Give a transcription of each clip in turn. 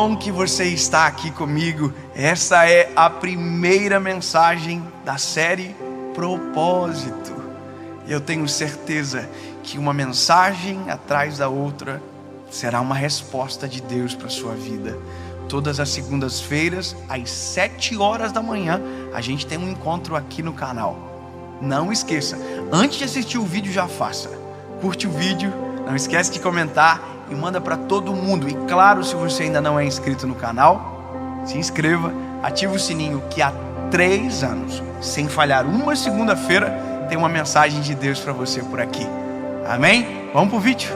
bom que você está aqui comigo. Essa é a primeira mensagem da série Propósito. Eu tenho certeza que uma mensagem atrás da outra será uma resposta de Deus para a sua vida. Todas as segundas-feiras, às 7 horas da manhã, a gente tem um encontro aqui no canal. Não esqueça, antes de assistir o vídeo, já faça. Curte o vídeo, não esquece de comentar e manda para todo mundo. E claro, se você ainda não é inscrito no canal, se inscreva, ative o sininho, que há 3 anos, sem falhar uma segunda-feira, tem uma mensagem de Deus para você por aqui. Amém? Vamos pro vídeo.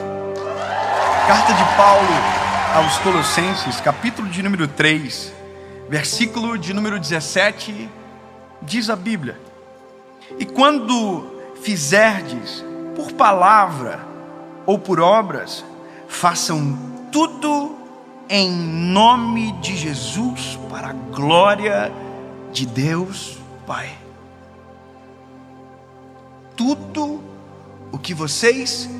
Carta de Paulo aos Colossenses, capítulo de número 3, versículo de número 17, diz a Bíblia: e quando fizerdes por palavra ou por obras, façam tudo em nome de Jesus, para a glória de Deus Pai. Tudo o que vocês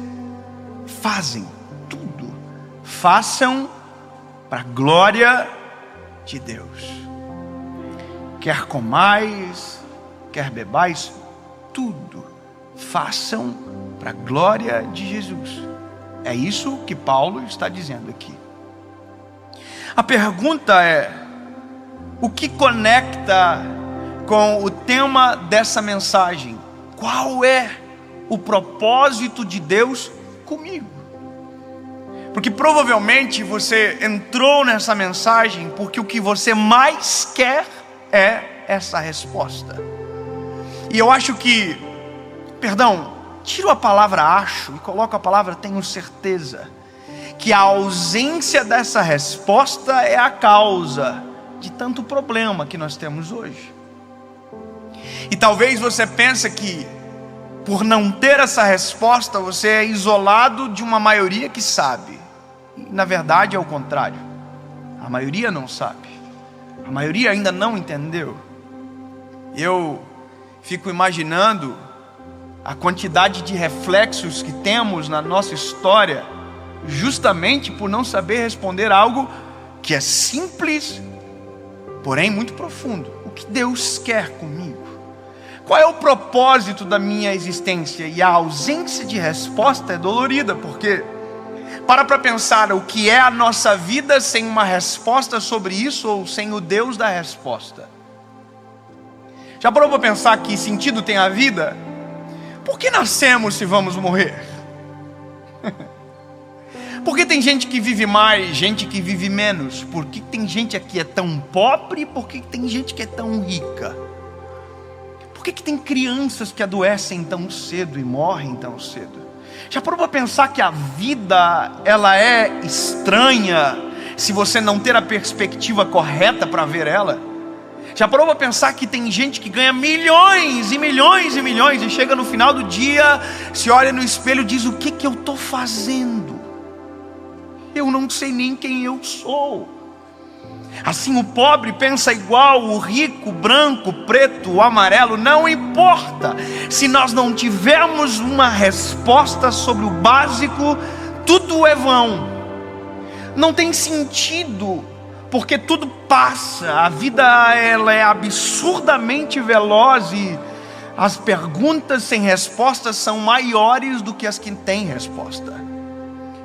fazem, tudo, façam para a glória de Deus. Quer comais, quer bebais, tudo façam para a glória de Jesus. É isso que Paulo está dizendo aqui. A pergunta é: o que conecta com o tema dessa mensagem? Qual é o propósito de Deus comigo? Porque provavelmente você entrou nessa mensagem porque o que você mais quer é essa resposta. E eu acho que, tiro a palavra acho e coloco a palavra tenho certeza, que a ausência dessa resposta é a causa de tanto problema que nós temos hoje. E talvez você pense que por não ter essa resposta você é isolado de uma maioria que sabe. E na verdade é o contrário. A maioria não sabe. A maioria ainda não entendeu. Eu fico imaginando a quantidade de reflexos que temos na nossa história, justamente por não saber responder algo que é simples, porém muito profundo. O que Deus quer comigo? Qual é o propósito da minha existência? E a ausência de resposta é dolorida, porque para pensar o que é a nossa vida sem uma resposta sobre isso, ou sem o Deus da resposta. Já parou para pensar que sentido tem a vida? Por que nascemos se vamos morrer? Por que tem gente que vive mais, gente que vive menos? Por que tem gente aqui é tão pobre? Por que tem gente que é tão rica? Por que tem crianças que adoecem tão cedo e morrem tão cedo? Já parou para pensar que a vida ela é estranha se você não ter a perspectiva correta para ver ela? Já parou para pensar que tem gente que ganha milhões e milhões e milhões e chega no final do dia, se olha no espelho e diz: o que eu estou fazendo? Eu não sei nem quem eu sou. Assim o pobre pensa igual, o rico, branco, preto, amarelo, não importa. Se nós não tivermos uma resposta sobre o básico, tudo é vão. Não tem sentido, porque tudo passa. A vida ela é absurdamente veloz e as perguntas sem respostas são maiores do que as que têm resposta.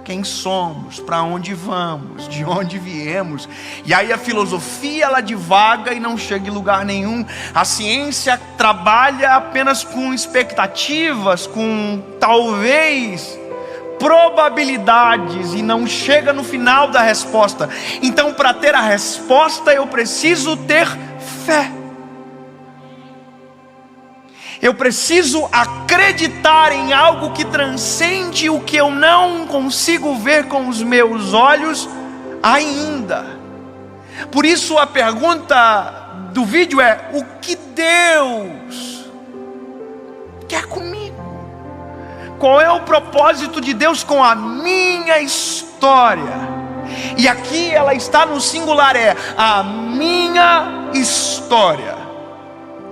Quem somos, para onde vamos, de onde viemos. E aí a filosofia ela divaga e não chega em lugar nenhum. A ciência trabalha apenas com expectativas, com talvez probabilidades, e não chega no final da resposta. Então, para ter a resposta eu preciso ter fé. Eu preciso acreditar em algo que transcende o que eu não consigo ver com os meus olhos ainda. Por isso a pergunta do vídeo é: o que Deus quer comigo? Qual é o propósito de Deus com a minha história? E aqui ela está no singular, é a minha história.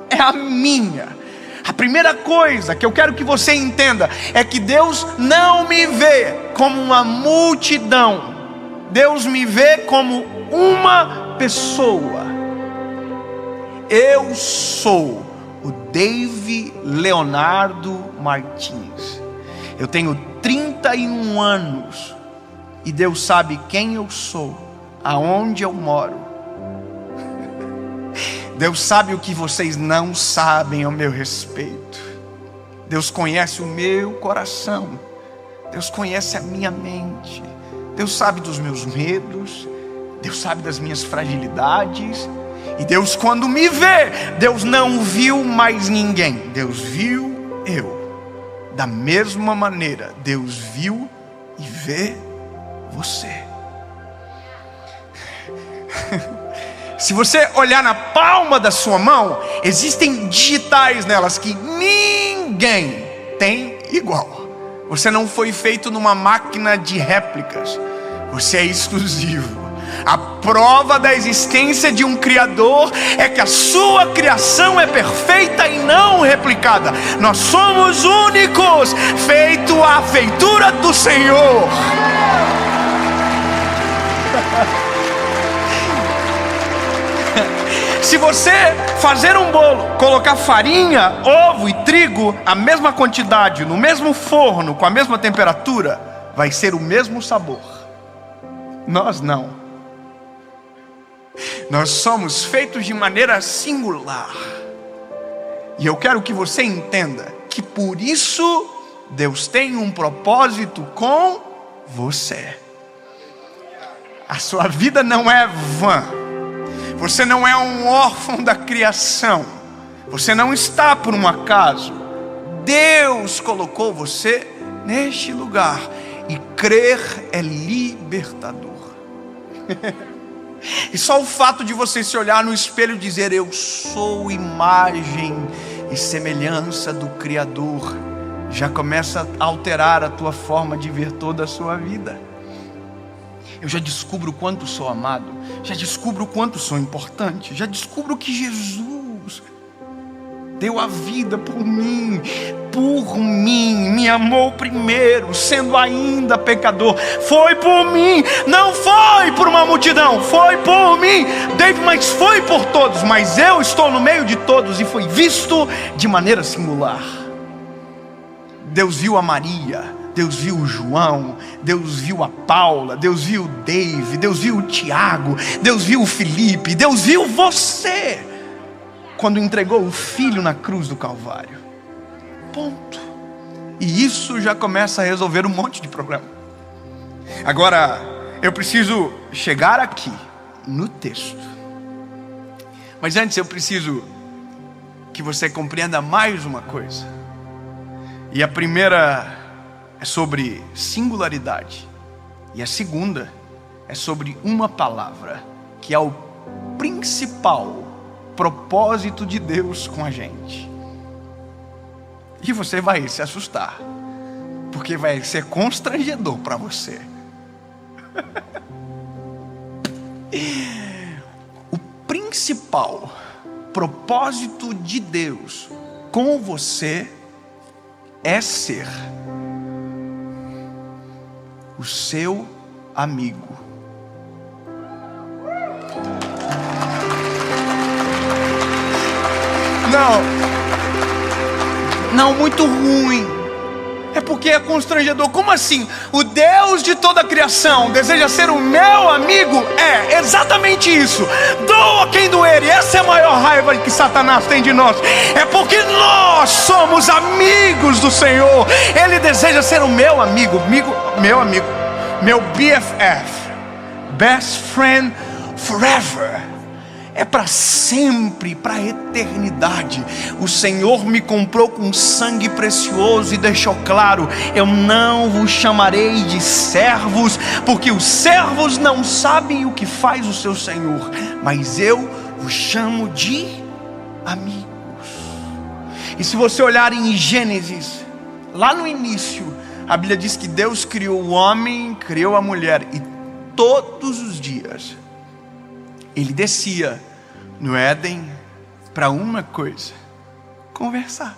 É a minha. A primeira coisa que eu quero que você entenda é que Deus não me vê como uma multidão Deus me vê como uma pessoa. Eu sou o Dave Leonardo Martins. Eu tenho 31 anos e Deus sabe quem eu sou, aonde eu moro. Deus sabe o que vocês não sabem ao meu respeito. Deus conhece o meu coração. Deus conhece a minha mente. Deus sabe dos meus medos. Deus sabe das minhas fragilidades. E Deus, quando me vê, Deus não viu mais ninguém. Deus viu eu. Da mesma maneira, Deus viu e vê você. Se você olhar na palma da sua mão, existem digitais nelas que ninguém tem igual. Você não foi feito numa máquina de réplicas. Você é exclusivo. A prova da existência de um Criador é que a sua criação é perfeita e não replicada. Nós somos únicos, feito à feitura do Senhor. Se você fazer um bolo, colocar farinha, ovo e trigo, a mesma quantidade, no mesmo forno, com a mesma temperatura, vai ser o mesmo sabor. Nós não. Nós somos feitos de maneira singular. E eu quero que você entenda que por isso Deus tem um propósito com você. A sua vida não é vã. Você não é um órfão da criação. Você não está por um acaso. Deus colocou você neste lugar. E crer é libertador. E só o fato de você se olhar no espelho e dizer: eu sou imagem e semelhança do Criador, já começa a alterar a tua forma de ver toda a sua vida. Eu já descubro o quanto sou amado, já descubro o quanto sou importante, já descubro que Jesus deu a vida por mim, me amou primeiro, sendo ainda pecador. Foi por mim, não foi por uma multidão, foi por mim. David, mas foi por todos, mas eu estou no meio de todos e fui visto de maneira singular. Deus viu a Maria, Deus viu o João, Deus viu a Paula, Deus viu o Dave, Deus viu o Tiago, Deus viu o Felipe, Deus viu você, quando entregou o Filho na cruz do Calvário. Ponto. E isso já começa a resolver um monte de problema. Agora, eu preciso chegar aqui, no texto. Mas antes eu preciso que você compreenda mais uma coisa. E a primeira é sobre singularidade. E a segunda é sobre uma palavra, que é o principal propósito de Deus com a gente. E você vai se assustar, porque vai ser constrangedor para você. O principal propósito de Deus com você é ser o seu amigo. Não, muito ruim. É porque é constrangedor. Como assim? O Deus de toda a criação deseja ser o meu amigo? É exatamente isso. Doa quem doer. E essa é a maior raiva que Satanás tem de nós. É porque nós somos amigos do Senhor. Ele deseja ser o meu amigo, meu BFF, Best Friend Forever. É para sempre, para a eternidade. O Senhor me comprou com sangue precioso e deixou claro: eu não vos chamarei de servos, porque os servos não sabem o que faz o seu Senhor, mas eu vos chamo de amigos. E se você olhar em Gênesis, lá no início, a Bíblia diz que Deus criou o homem, criou a mulher, e todos os dias Ele descia no Éden para uma coisa: conversar.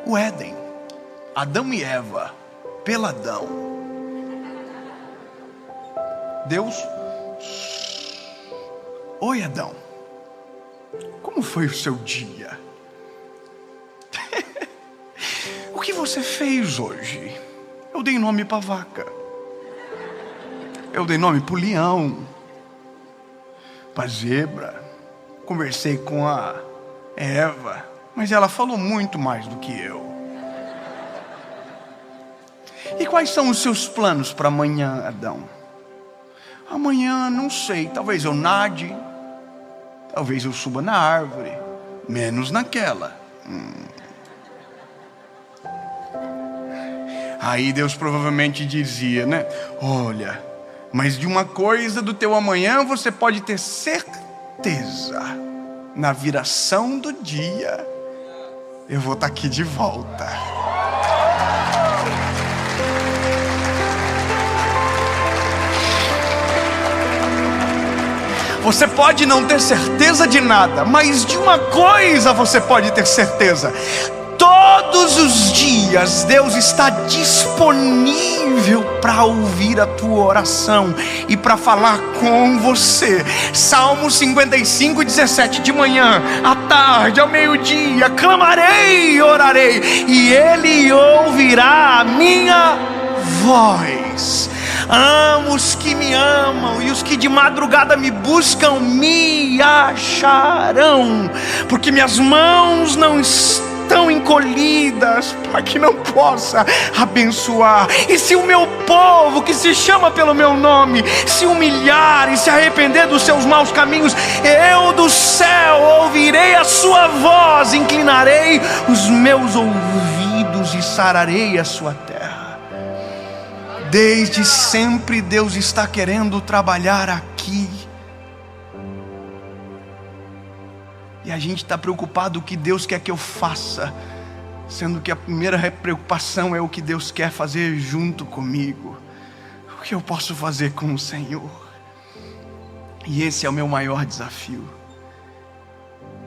O Éden, Adão e Eva, peladão. Deus, oi Adão, como foi o seu dia? O que você fez hoje? Eu dei nome para vaca, eu dei nome para o leão, para zebra. Conversei com a Eva, mas ela falou muito mais do que eu. E quais são os seus planos para amanhã, Adão? Amanhã, não sei, talvez eu nade, talvez eu suba na árvore, menos naquela. Aí Deus provavelmente dizia, né? Olha, mas de uma coisa do teu amanhã você pode ter certeza, na viração do dia, eu vou estar aqui de volta. Você pode não ter certeza de nada, mas de uma coisa você pode ter certeza: todos os dias Deus está disponível para ouvir a tua oração e para falar com você. Salmo 55:17, de manhã, à tarde, ao meio-dia, clamarei e orarei, e Ele ouvirá a minha voz. Amo os que me amam, e os que de madrugada me buscam me acharão, porque minhas mãos não estão encolhidas para que não possa abençoar. E se o meu povo, que se chama pelo meu nome, se humilhar e se arrepender dos seus maus caminhos, eu do céu ouvirei a sua voz, inclinarei os meus ouvidos e sararei a sua terra. Desde sempre Deus está querendo trabalhar aqui. E a gente está preocupado o que Deus quer que eu faça, sendo que a primeira preocupação é o que Deus quer fazer junto comigo. O que eu posso fazer com o Senhor? E esse é o meu maior desafio,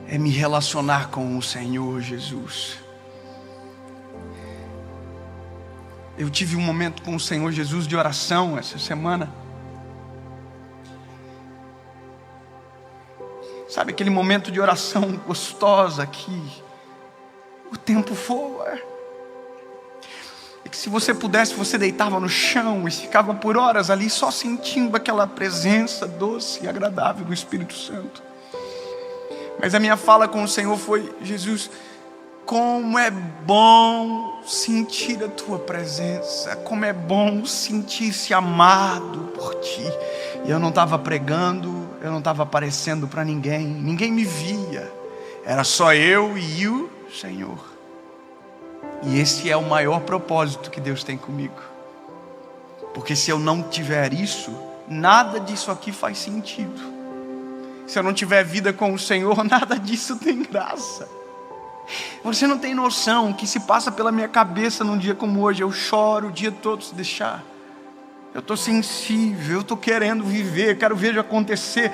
é me relacionar com o Senhor Jesus. Eu tive um momento com o Senhor Jesus de oração essa semana. Sabe aquele momento de oração gostosa que o tempo voa? E que se você pudesse, você deitava no chão e ficava por horas ali só sentindo aquela presença doce e agradável do Espírito Santo. Mas a minha fala com o Senhor foi: Jesus, como é bom sentir a tua presença, como é bom sentir-se amado por ti. E eu não estava pregando, eu não estava aparecendo para ninguém, ninguém me via, era só eu e o Senhor. E esse é o maior propósito que Deus tem comigo, porque se eu não tiver isso, nada disso aqui faz sentido. Se eu não tiver vida com o Senhor, nada disso tem graça. Você não tem noção o que se passa pela minha cabeça num dia como hoje. Eu choro o dia todo se deixar. Eu estou sensível, eu estou querendo viver, quero ver acontecer.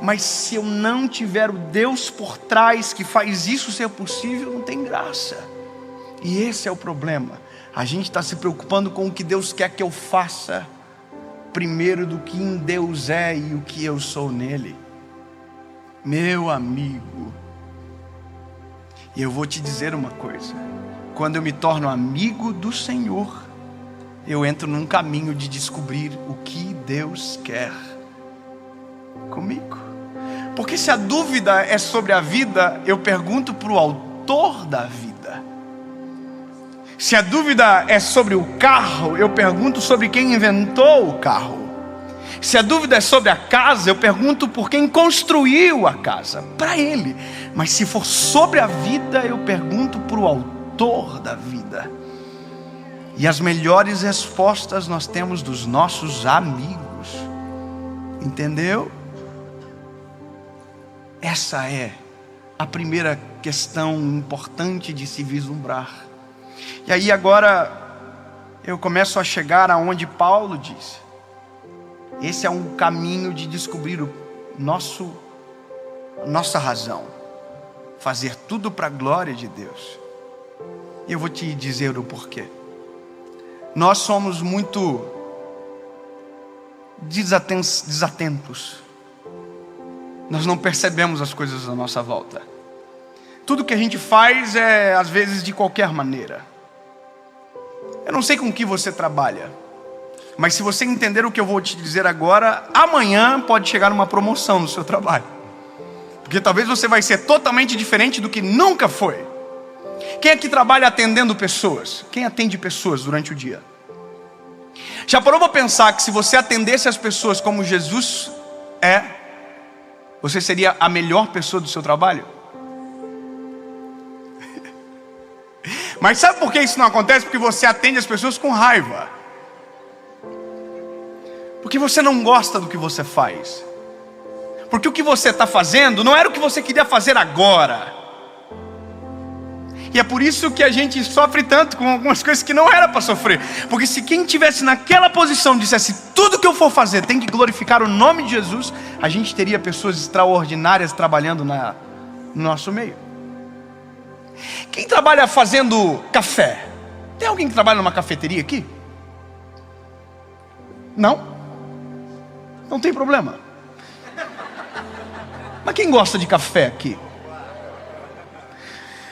Mas se eu não tiver o Deus por trás que faz isso ser possível, não tem graça. E esse é o problema. A gente está se preocupando com o que Deus quer que eu faça, primeiro do que em Deus é e o que eu sou nele. Meu amigo, e eu vou te dizer uma coisa: quando eu me torno amigo do Senhor, eu entro num caminho de descobrir o que Deus quer comigo. Porque se a dúvida é sobre a vida, eu pergunto para o autor da vida. Se a dúvida é sobre o carro, eu pergunto sobre quem inventou o carro. Se a dúvida é sobre a casa, eu pergunto por quem construiu a casa, para ele. Mas se for sobre a vida, eu pergunto para o autor da vida. E as melhores respostas nós temos dos nossos amigos. Entendeu? Essa é a primeira questão importante de se vislumbrar. E aí agora eu começo a chegar aonde Paulo disse: esse é um caminho de descobrir nossa razão, fazer tudo para a glória de Deus. E eu vou te dizer o porquê. nós somos muito desatentos. Nós não percebemos as coisas à nossa volta. Tudo que a gente faz é, às vezes, de qualquer maneira. Eu não sei com que você trabalha, mas se você entender o que eu vou te dizer agora, amanhã pode chegar uma promoção no seu trabalho. Porque talvez você vai ser totalmente diferente do que nunca foi. Quem aqui trabalha atendendo pessoas? Quem atende pessoas durante o dia? Já parou para pensar que se você atendesse as pessoas como Jesus é, você seria a melhor pessoa do seu trabalho? Mas sabe por que isso não acontece? Porque você atende as pessoas com raiva. Porque você não gosta do que você faz. Porque o que você está fazendo não era o que você queria fazer agora. E é por isso que a gente sofre tanto com algumas coisas que não era para sofrer. Porque se quem estivesse naquela posição dissesse: tudo que eu for fazer tem que glorificar o nome de Jesus, a gente teria pessoas extraordinárias trabalhando no nosso meio. Quem trabalha fazendo café? Tem alguém que trabalha numa cafeteria aqui? Não? Não tem problema. Mas quem gosta de café aqui?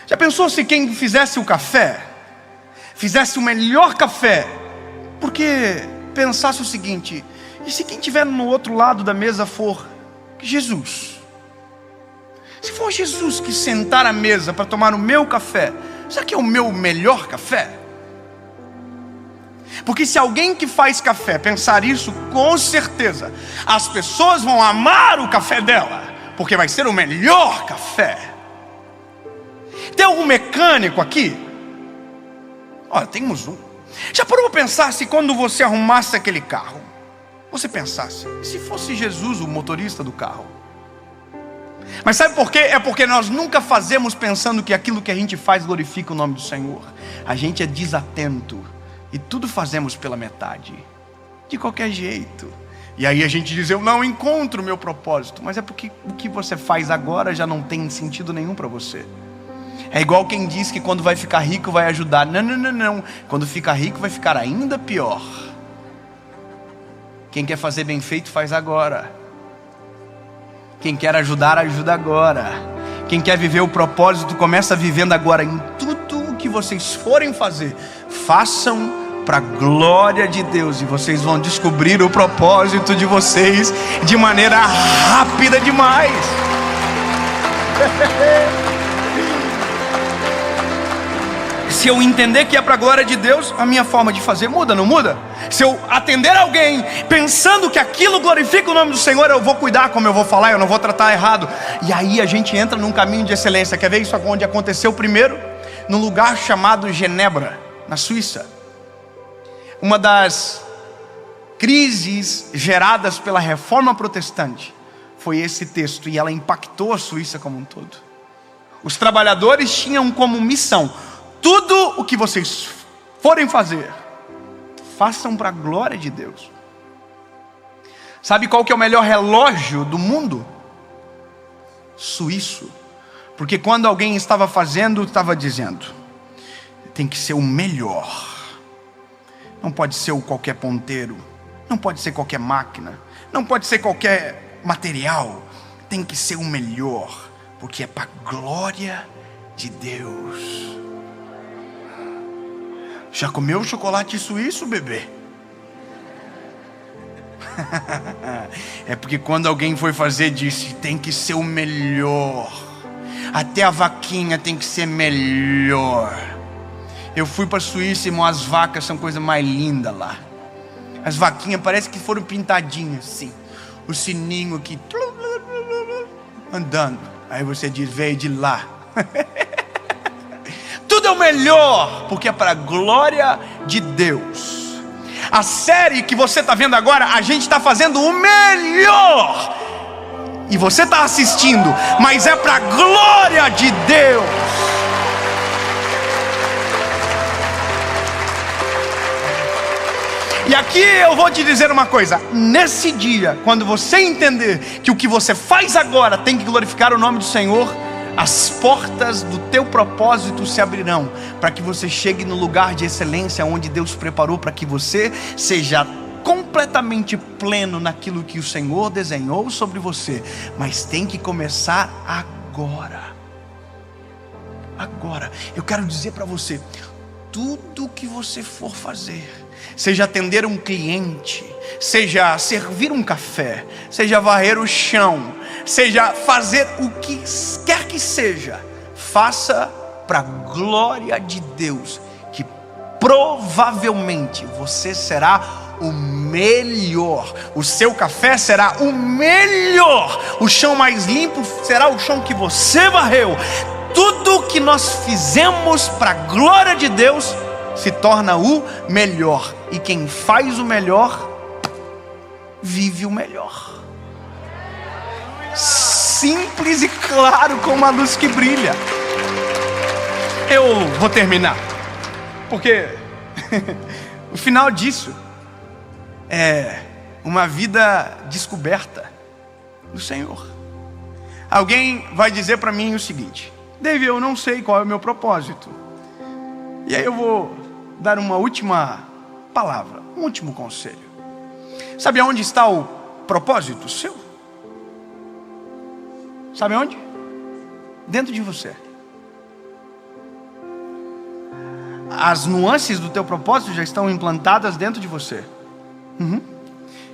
Já pensou se quem fizesse o café fizesse o melhor café? Porque pensasse o seguinte: e se quem estiver no outro lado da mesa for Jesus? Se for Jesus que sentar à mesa para tomar o meu café, será que é o meu melhor café? Porque se alguém que faz café pensar isso, com certeza as pessoas vão amar o café dela, porque vai ser o melhor café. Tem algum mecânico aqui? Olha, temos um. Já parou para pensar se quando você arrumasse aquele carro, você pensasse: se fosse Jesus o motorista do carro? Mas sabe por quê? É porque nós nunca fazemos pensando que aquilo que a gente faz glorifica o nome do Senhor. A gente é desatento e tudo fazemos pela metade, de qualquer jeito. E aí a gente diz: eu não encontro o meu propósito. Mas é porque o que você faz agora já não tem sentido nenhum para você. É igual quem diz que quando vai ficar rico vai ajudar. Não, não, não, não. Quando fica rico vai ficar ainda pior. Quem quer fazer bem feito faz agora. Quem quer ajudar, ajuda agora. Quem quer viver o propósito, começa vivendo agora. Em tudo o que vocês forem fazer, façam para a glória de Deus. E vocês vão descobrir o propósito de vocês de maneira rápida demais. Se eu entender que é para a glória de Deus, a minha forma de fazer muda, não muda? Se eu atender alguém pensando que aquilo glorifica o nome do Senhor, eu vou cuidar como eu vou falar, eu não vou tratar errado. E aí a gente entra num caminho de excelência. Quer ver isso onde aconteceu primeiro? Num lugar chamado Genebra, na Suíça. Uma das crises geradas pela reforma protestante foi esse texto, e ela impactou a Suíça como um todo. Os trabalhadores tinham como missão: tudo o que vocês forem fazer, façam para a glória de Deus. Sabe qual que é o melhor relógio do mundo? Suíço. Porque quando alguém estava fazendo, estava dizendo: tem que ser o melhor. Não pode ser o qualquer ponteiro, não pode ser qualquer máquina, não pode ser qualquer material. Tem que ser o melhor, porque é para a glória de Deus. Já comeu chocolate suíço, bebê? É porque quando alguém foi fazer, disse: tem que ser o melhor. Até a vaquinha tem que ser melhor. Eu fui para a Suíça, irmão, as vacas são coisa mais linda lá. As vaquinhas parece que foram pintadinhas assim. O sininho aqui andando. Aí você diz: veio de lá. Tudo é o melhor, porque é para a glória de Deus. A série que você está vendo agora, a gente está fazendo o melhor. E você está assistindo, mas é para a glória de Deus. E aqui eu vou te dizer uma coisa: nesse dia, quando você entender que o que você faz agora tem que glorificar o nome do Senhor, as portas do teu propósito se abrirão, para que você chegue no lugar de excelência onde Deus preparou para que você seja completamente pleno naquilo que o Senhor desenhou sobre você. Mas tem que começar agora. Agora, eu quero dizer para você, tudo que você for fazer, seja atender um cliente, seja servir um café, seja varrer o chão, seja fazer o que quer que seja, faça para a glória de Deus, que provavelmente você será o melhor, o seu café será o melhor, o chão mais limpo será o chão que você varreu. Tudo que nós fizemos para a glória de Deus se torna o melhor. E quem faz o melhor, vive o melhor. Simples e claro como a luz que brilha. Eu vou terminar, porque o final disso é uma vida descoberta do Senhor. Alguém vai dizer para mim o seguinte: David, eu não sei qual é o meu propósito. E aí eu vou dar uma última palavra, um último conselho. Sabe aonde está o propósito seu? Sabe onde? Dentro de você. As nuances do teu propósito já estão implantadas dentro de você.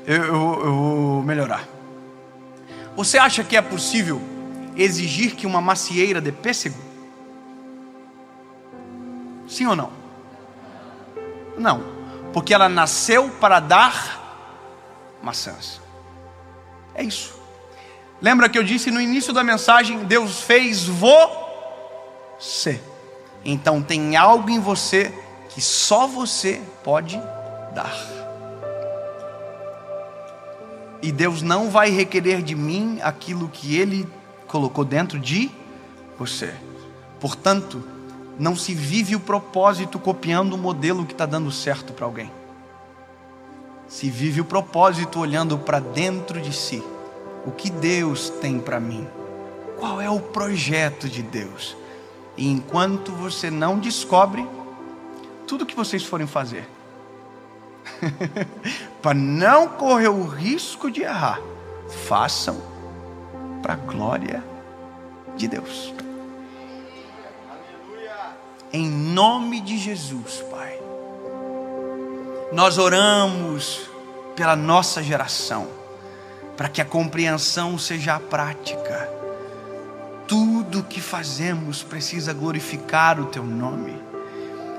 Eu vou melhorar. Você acha que é possível exigir que uma macieira dê pêssego? Sim ou não? Não, porque ela nasceu para dar maçãs. É isso. Lembra que eu disse no início da mensagem, Deus fez você. Então tem algo em você que só você pode dar. E Deus não vai requerer de mim aquilo que Ele colocou dentro de você. Portanto, não se vive o propósito copiando o modelo que está dando certo para alguém. Se vive o propósito olhando para dentro de si. O que Deus tem para mim? Qual é o projeto de Deus? E enquanto você não descobre, tudo que vocês forem fazer, para não correr o risco de errar, façam para a glória de Deus. Em nome de Jesus, Pai, nós oramos pela nossa geração, para que a compreensão seja a prática. Tudo que fazemos precisa glorificar o Teu nome,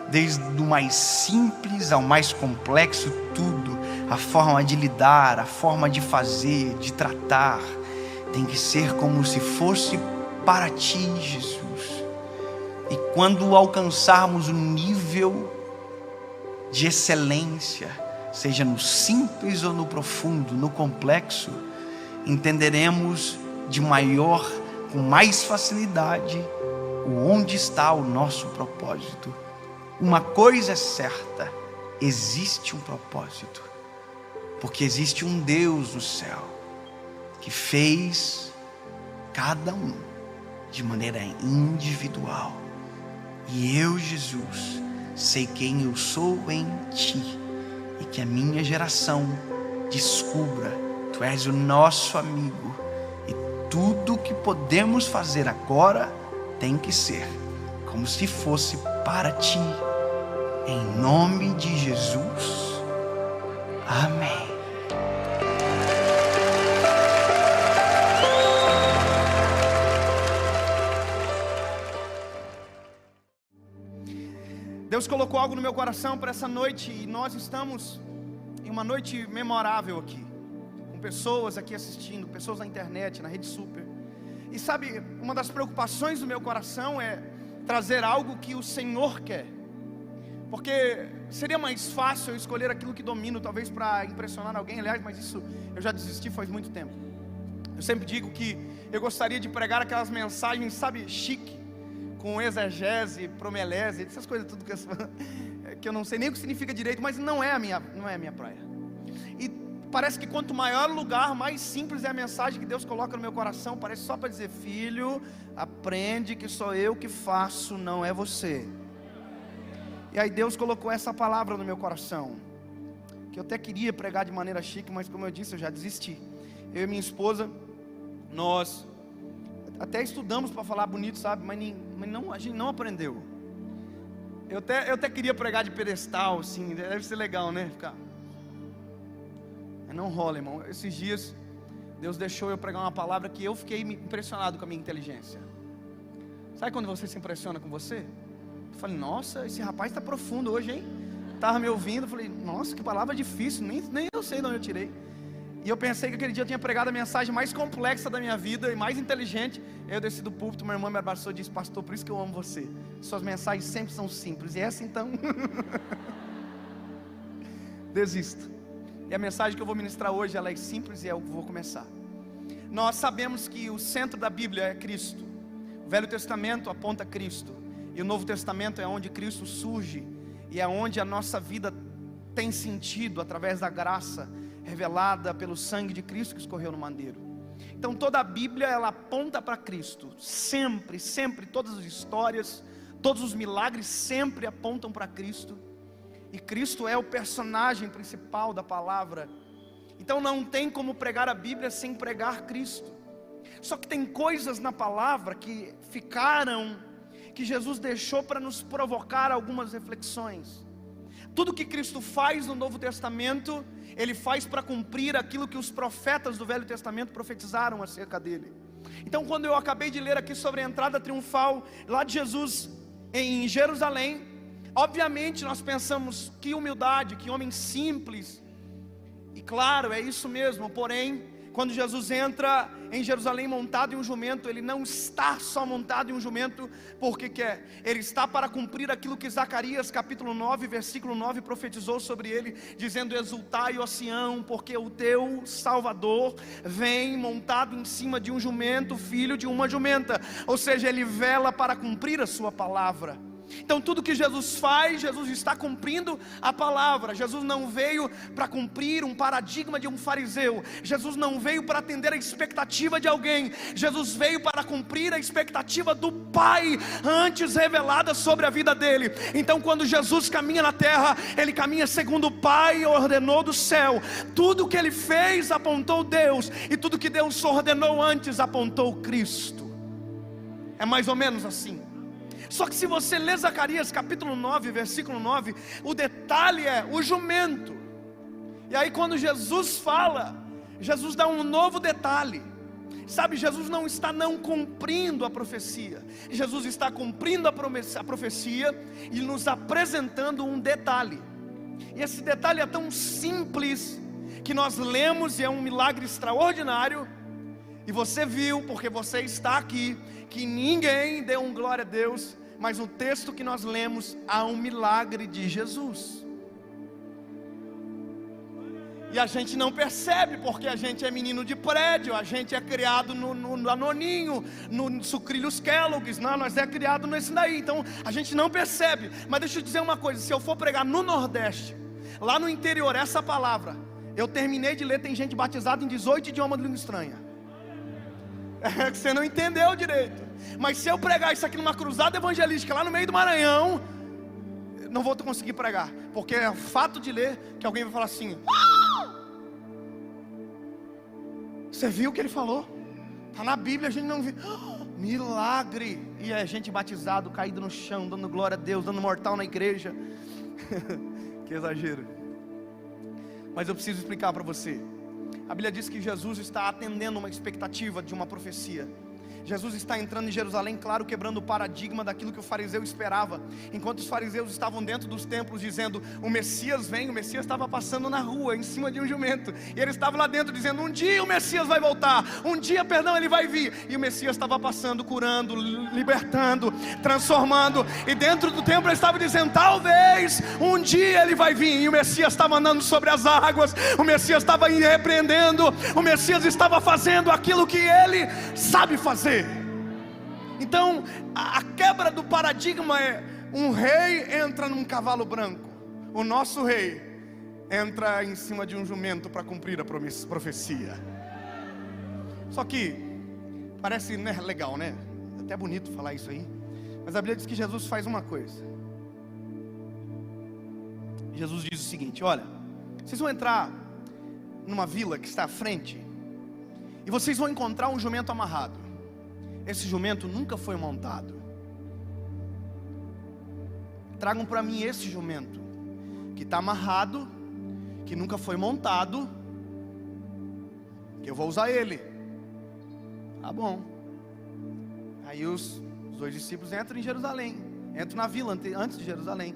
desde o mais simples ao mais complexo, tudo, a forma de lidar, a forma de fazer, de tratar, tem que ser como se fosse para Ti, Jesus. E quando alcançarmos um nível de excelência, seja no simples ou no profundo, no complexo, entenderemos com mais facilidade onde está o nosso propósito. Uma coisa é certa: existe um propósito, porque existe um Deus no céu que fez cada um de maneira individual. E eu, Jesus, sei quem eu sou em Ti, e que a minha geração descubra: Tu és o nosso amigo, e tudo que podemos fazer agora tem que ser como se fosse para Ti, em nome de Jesus, amém. Deus colocou algo no meu coração para essa noite, e nós estamos em uma noite memorável aqui, com pessoas aqui assistindo, pessoas na internet, na Rede Super. E sabe, uma das preocupações do meu coração é trazer algo que o Senhor quer, porque seria mais fácil eu escolher aquilo que domino, talvez para impressionar alguém. Aliás, mas isso eu já desisti faz muito tempo. Eu sempre digo que eu gostaria de pregar aquelas mensagens, sabe, chique, com exegese, promelese, essas coisas tudo que eu não sei nem o que significa direito, mas não é a minha praia. E parece que quanto maior o lugar, mais simples é a mensagem que Deus coloca no meu coração. Parece só para dizer: filho, aprende que sou eu que faço, não é você. E aí Deus colocou essa palavra no meu coração, que eu até queria pregar de maneira chique, mas como eu disse, eu já desisti. Eu e minha esposa, nós até estudamos para falar bonito, sabe? Mas não, a gente não aprendeu. Eu até queria pregar de pedestal, assim, deve ser legal, né? Mas não rola, irmão. Esses dias, Deus deixou eu pregar uma palavra que eu fiquei impressionado com a minha inteligência. Sabe quando você se impressiona com você? Eu falei: nossa, esse rapaz está profundo hoje, hein? Estava me ouvindo, falei: nossa, que palavra difícil, nem eu sei de onde eu tirei. E eu pensei que aquele dia eu tinha pregado a mensagem mais complexa da minha vida e mais inteligente. Eu desci do púlpito, minha irmã me abraçou e disse: pastor, por isso que eu amo você. Suas mensagens sempre são simples. E essa então desisto. E a mensagem que eu vou ministrar hoje, ela é simples e eu vou começar. Nós sabemos que o centro da Bíblia é Cristo. O Velho Testamento aponta a Cristo, e o Novo Testamento é onde Cristo surge, e é onde a nossa vida tem sentido, através da graça revelada pelo sangue de Cristo que escorreu no madeiro. Então toda a Bíblia, ela aponta para Cristo. Sempre, sempre, todas as histórias, todos os milagres sempre apontam para Cristo. E Cristo é o personagem principal da palavra. Então não tem como pregar a Bíblia sem pregar Cristo. Só que tem coisas na palavra que ficaram, que Jesus deixou para nos provocar algumas reflexões. Tudo que Cristo faz no Novo Testamento, Ele faz para cumprir aquilo que os profetas do Velho Testamento profetizaram acerca dele. Então quando eu acabei de ler aqui sobre a entrada triunfal lá de Jesus em Jerusalém, obviamente nós pensamos: que humildade, que homem simples. E claro, é isso mesmo. Porém, quando Jesus entra em Jerusalém montado em um jumento, Ele não está só montado em um jumento porque quer. Ele está para cumprir aquilo que Zacarias capítulo 9, versículo 9 profetizou sobre Ele, dizendo: exultai, ó Sião, porque o teu Salvador vem montado em cima de um jumento, filho de uma jumenta. Ou seja, Ele vela para cumprir a sua palavra. Então tudo que Jesus faz, Jesus está cumprindo a palavra. Jesus não veio para cumprir um paradigma de um fariseu. Jesus não veio para atender a expectativa de alguém. Jesus veio para cumprir a expectativa do Pai, antes revelada sobre a vida dele. Então quando Jesus caminha na terra, Ele caminha segundo o Pai ordenou do céu. Tudo que Ele fez apontou Deus, e tudo que Deus ordenou antes apontou Cristo. É mais ou menos assim. Só que se você ler Zacarias capítulo 9, versículo 9, o detalhe é o jumento. E aí quando Jesus fala, Jesus dá um novo detalhe. Sabe, Jesus não está não cumprindo a profecia. Jesus está cumprindo a profecia e nos apresentando um detalhe. E esse detalhe é tão simples que nós lemos e é um milagre extraordinário. E você viu, porque você está aqui, que ninguém deu um glória a Deus, mas no texto que nós lemos há um milagre de Jesus. E a gente não percebe, porque a gente é menino de prédio, a gente é criado no Anoninho, no Sucrilhos Kellogg's, não, nós é criado nesse daí, então a gente não percebe. Mas deixa eu dizer uma coisa: se eu for pregar no Nordeste, lá no interior, essa palavra, eu terminei de ler, tem gente batizada em 18 idiomas de língua estranha. É que você não entendeu direito. Mas se eu pregar isso aqui numa cruzada evangelística lá no meio do Maranhão, não vou conseguir pregar, porque é o fato de ler que alguém vai falar assim: você viu o que ele falou? Está na Bíblia, a gente não viu. Milagre. E é gente batizado, caído no chão, dando glória a Deus, dando mortal na igreja. Que exagero. Mas eu preciso explicar para você. A Bíblia diz que Jesus está atendendo uma expectativa de uma profecia. Jesus está entrando em Jerusalém, claro, quebrando o paradigma daquilo que o fariseu esperava. Enquanto os fariseus estavam dentro dos templos dizendo: o Messias vem, o Messias estava passando na rua, em cima de um jumento. E ele estava lá dentro dizendo: um dia o Messias vai voltar, um dia, perdão, ele vai vir. E o Messias estava passando, curando, libertando, transformando. E dentro do templo ele estava dizendo: talvez um dia ele vai vir. E o Messias estava andando sobre as águas, o Messias estava repreendendo, o Messias estava fazendo aquilo que ele sabe fazer. Então a quebra do paradigma é: um rei entra num cavalo branco. O nosso rei entra em cima de um jumento para cumprir a profecia. Só que parece, né, legal, né? É até bonito falar isso aí. Mas a Bíblia diz que Jesus faz uma coisa. Jesus diz o seguinte: olha, vocês vão entrar numa vila que está à frente, e vocês vão encontrar um jumento amarrado. Esse jumento nunca foi montado. Tragam para mim esse jumento que está amarrado, que nunca foi montado, que eu vou usar ele. Tá bom. Aí os dois discípulos entram em Jerusalém, entram na vila antes de Jerusalém,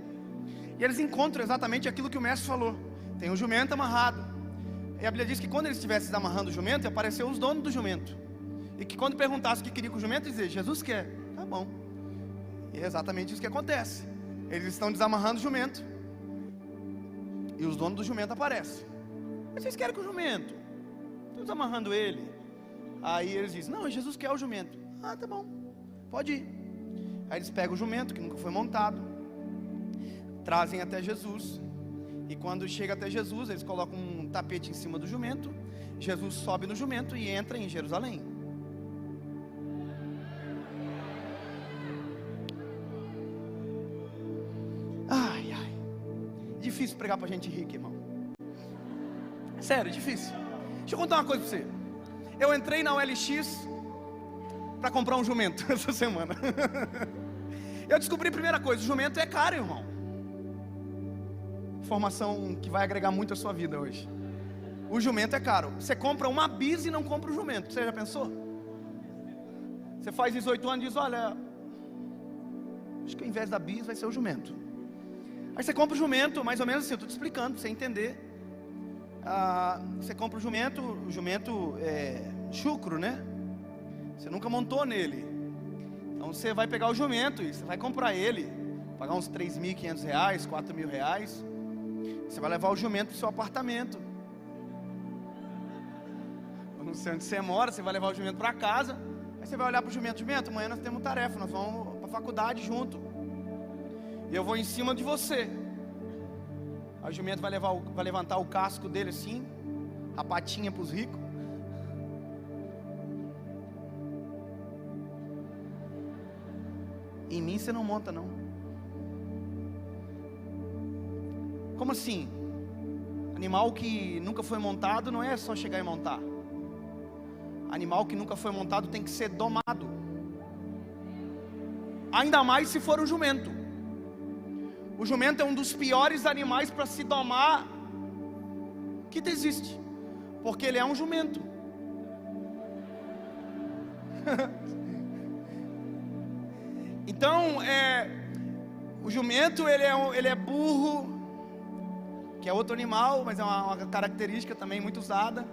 e eles encontram exatamente aquilo que o mestre falou. Tem um jumento amarrado. E a Bíblia diz que quando eles estivessem amarrando o jumento, apareceu os donos do jumento, e que quando perguntasse o que queria com o jumento, dizer: Jesus quer. Tá bom. E é exatamente isso que acontece. Eles estão desamarrando o jumento, e os donos do jumento aparecem. Mas vocês querem com o jumento? Estão desamarrando ele. Aí eles dizem: não, Jesus quer o jumento. Ah, tá bom, pode ir. Aí eles pegam o jumento, que nunca foi montado, trazem até Jesus. E quando chega até Jesus, eles colocam um tapete em cima do jumento. Jesus sobe no jumento e entra em Jerusalém. Ai, ai, difícil pregar pra gente rica, irmão. Sério, difícil. Deixa eu contar uma coisa pra você. Eu entrei na OLX para comprar um jumento essa semana. Eu descobri a primeira coisa: o jumento é caro, irmão. Informação que vai agregar muito à sua vida hoje. O jumento é caro. Você compra uma bis e não compra o jumento. Você já pensou? Você faz 18 anos e diz: olha, acho que ao invés da bis vai ser o jumento. Aí você compra o jumento, mais ou menos assim, eu estou te explicando para você entender. Você compra o jumento é chucro, né? Você nunca montou nele. Então você vai pegar o jumento e você vai comprar ele, pagar uns R$3.500, R$4.000. Você vai levar o jumento para o seu apartamento. Eu não sei onde você mora, você vai levar o jumento para casa. Aí você vai olhar para o jumento: jumento, amanhã nós temos tarefa, nós vamos para a faculdade junto, e eu vou em cima de você. Aí o jumento vai levantar o casco dele assim, a patinha para os ricos. Em mim você não monta, não. Como assim? Animal que nunca foi montado não é só chegar e montar. Animal que nunca foi montado tem que ser domado. Ainda mais se for um jumento. O jumento é um dos piores animais para se domar que existe, porque ele é um jumento. Então, o jumento ele é burro, que é outro animal, mas é uma característica também muito usada.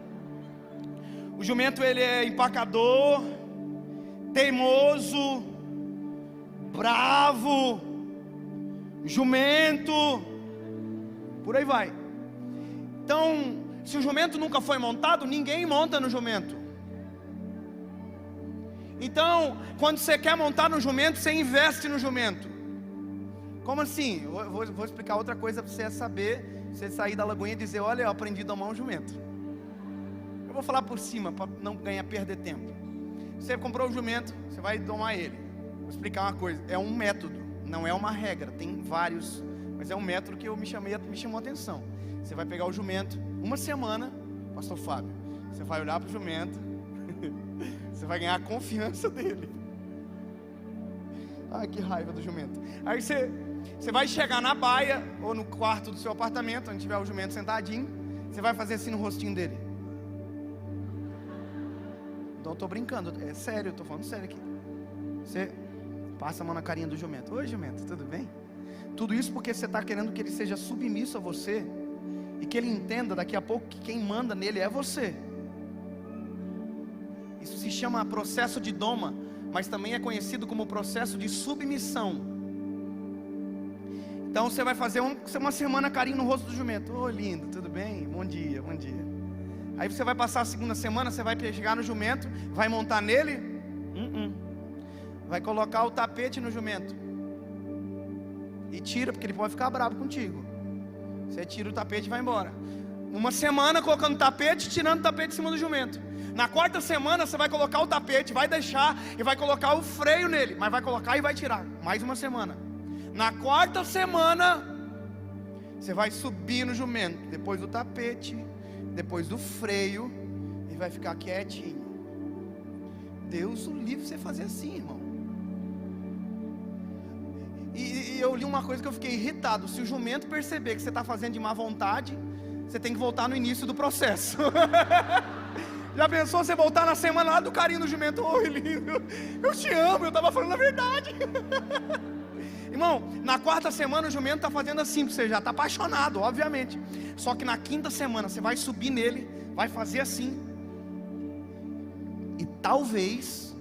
O jumento ele é empacador, teimoso, bravo, jumento, por aí vai. Então, se o jumento nunca foi montado, ninguém monta no jumento. Então, quando você quer montar no jumento, você investe no jumento. Como assim? Eu vou explicar outra coisa para você saber. Você sair da lagoinha e dizer: olha, eu aprendi a domar um jumento. Eu vou falar por cima para não perder tempo. Você comprou um jumento, você vai domar ele. Vou explicar uma coisa: é um método, não é uma regra. Tem vários, mas é um método que me chamou a atenção. Você vai pegar o jumento, uma semana, pastor Fábio, você vai olhar para o jumento, você vai ganhar a confiança dele. Ai, que raiva do jumento. Aí você vai chegar na baia, ou no quarto do seu apartamento, onde tiver o jumento sentadinho. Você vai fazer assim no rostinho dele. Então eu tô brincando, é sério, eu tô falando sério aqui. Você passa a mão na carinha do jumento: oi, jumento, tudo bem? Tudo isso porque você está querendo que ele seja submisso a você, e que ele entenda daqui a pouco que quem manda nele é você. Isso se chama processo de doma, mas também é conhecido como processo de submissão. Então você vai fazer uma semana carinho no rosto do jumento: ô, lindo, tudo bem? Bom dia, bom dia. Aí você vai passar a segunda semana, você vai chegar no jumento, vai montar nele, vai colocar o tapete no jumento e tira, porque ele pode ficar bravo contigo. Você tira o tapete e vai embora. Uma semana colocando tapete, tirando o tapete em cima do jumento. Na quarta semana você vai colocar o tapete, vai deixar e vai colocar o freio nele, mas vai colocar e vai tirar. Mais uma semana. Na quarta semana você vai subir no jumento, depois do tapete, depois do freio, e vai ficar quietinho. Deus o livre você fazer assim, irmão. E eu li uma coisa que eu fiquei irritado. Se o jumento perceber que você está fazendo de má vontade, você tem que voltar no início do processo. Já pensou você voltar na semana lá do carinho do jumento? Oi, lindo, eu te amo, eu estava falando a verdade. Irmão, na quarta semana o jumento está fazendo assim, você já está apaixonado, obviamente. Só que na quinta semana você vai subir nele, vai fazer assim, e talvez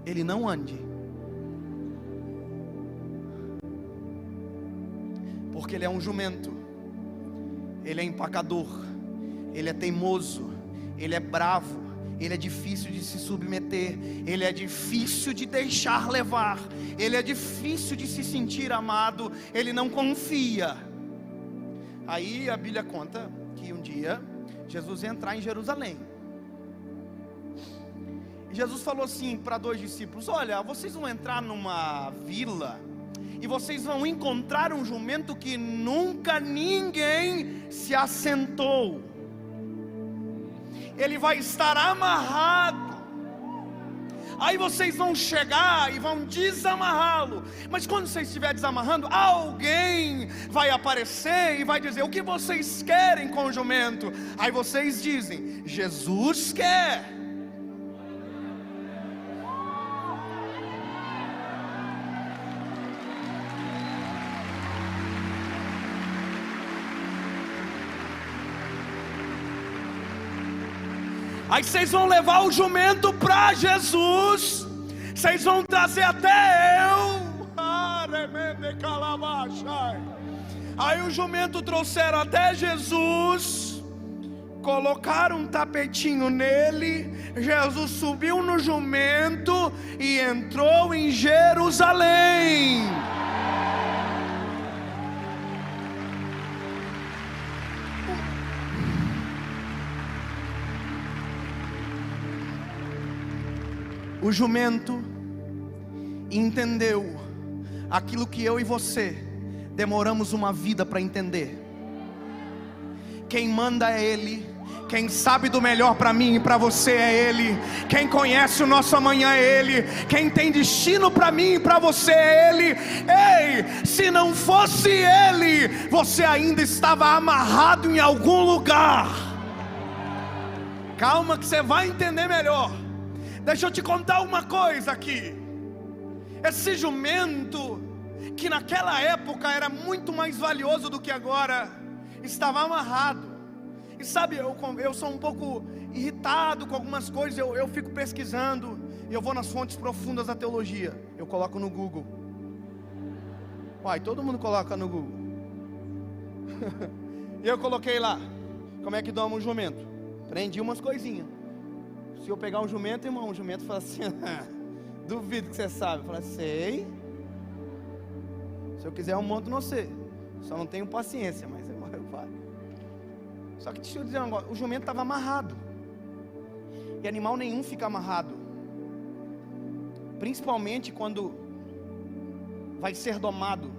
ele não ande, porque ele é um jumento, ele é empacador, ele é teimoso, ele é bravo, ele é difícil de se submeter, ele é difícil de deixar levar, ele é difícil de se sentir amado, ele não confia. Aí a Bíblia conta que um dia Jesus ia entrar em Jerusalém, e Jesus falou assim para 2 discípulos: olha, vocês vão entrar numa vila, e vocês vão encontrar um jumento que nunca ninguém se assentou. Ele vai estar amarrado. Aí vocês vão chegar e vão desamarrá-lo. Mas quando você estiver desamarrando, alguém vai aparecer e vai dizer: o que vocês querem com o jumento? Aí vocês dizem: Jesus quer. Aí vocês vão levar o jumento para Jesus, vocês vão trazer até eu. Aí o jumento trouxeram até Jesus, colocaram um tapetinho nele, Jesus subiu no jumento e entrou em Jerusalém. O jumento entendeu aquilo que eu e você demoramos uma vida para entender. Quem manda é Ele, quem sabe do melhor para mim e para você é Ele, quem conhece o nosso amanhã é Ele, quem tem destino para mim e para você é Ele. Ei, se não fosse Ele, você ainda estava amarrado em algum lugar. Calma que você vai entender melhor. Deixa eu te contar uma coisa aqui. Esse jumento, que naquela época era muito mais valioso do que agora, estava amarrado. E sabe, eu sou um pouco irritado com algumas coisas. Eu fico pesquisando, eu vou nas fontes profundas da teologia. Eu coloco no Google. Uai, todo mundo coloca no Google. E eu coloquei lá: como é que doma um jumento? Prendi umas coisinhas. Se eu pegar um jumento, irmão, o jumento fala assim: duvido que você sabe. Eu falo: sei. Se eu quiser eu monto no você. Só não tenho paciência, mas eu faço. Só que deixa eu dizer um negócio: o jumento estava amarrado. E animal nenhum fica amarrado, principalmente quando vai ser domado,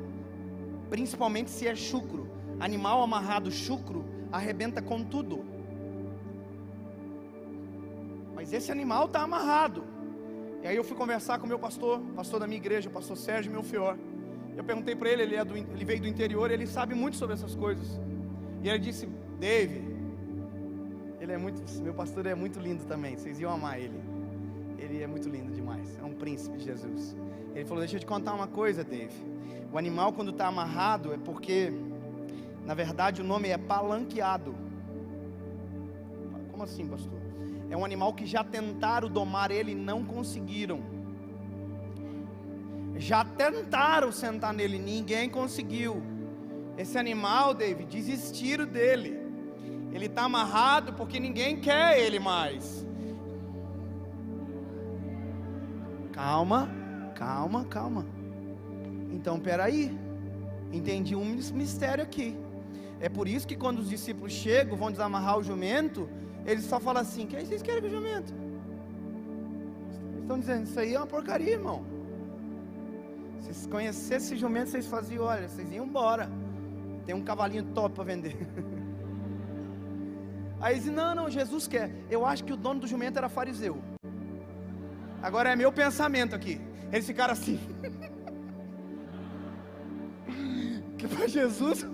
principalmente se é chucro. Animal amarrado chucro arrebenta com tudo. Mas esse animal está amarrado. E aí eu fui conversar com o meu pastor da minha igreja, o pastor Sérgio Melfior. Eu perguntei para ele, ele veio do interior, ele sabe muito sobre essas coisas. E ele disse: Dave, meu pastor é muito lindo também, vocês iam amar ele. Ele é muito lindo demais, é um príncipe de Jesus. Ele falou: deixa eu te contar uma coisa, Dave. O animal, quando está amarrado, é porque, na verdade, o nome é palanqueado. Como assim, pastor? É um animal que já tentaram domar ele e não conseguiram. Já tentaram sentar nele, ninguém conseguiu. Esse animal, David, desistiram dele. Ele está amarrado porque ninguém quer ele mais. Calma. Então peraí, entendi um mistério aqui. É por isso que quando os discípulos chegam, vão desamarrar o jumento, eles só falam assim: o que vocês querem com o jumento? Eles estão dizendo: isso aí é uma porcaria, irmão. Se vocês conhecessem esse jumento, vocês faziam, olha, vocês iam embora. Tem um cavalinho top para vender. Aí eles dizem: não, Jesus quer. Eu acho que o dono do jumento era fariseu. Agora é meu pensamento aqui. Eles ficaram assim. Que para Jesus.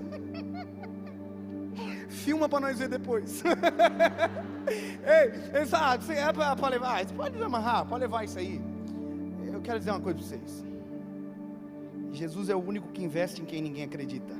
Filma para nós ver depois. Ei, eles falam: você é para levar? Você pode desamarrar, pode levar isso aí. Eu quero dizer uma coisa para vocês. Jesus é o único que investe em quem ninguém acredita.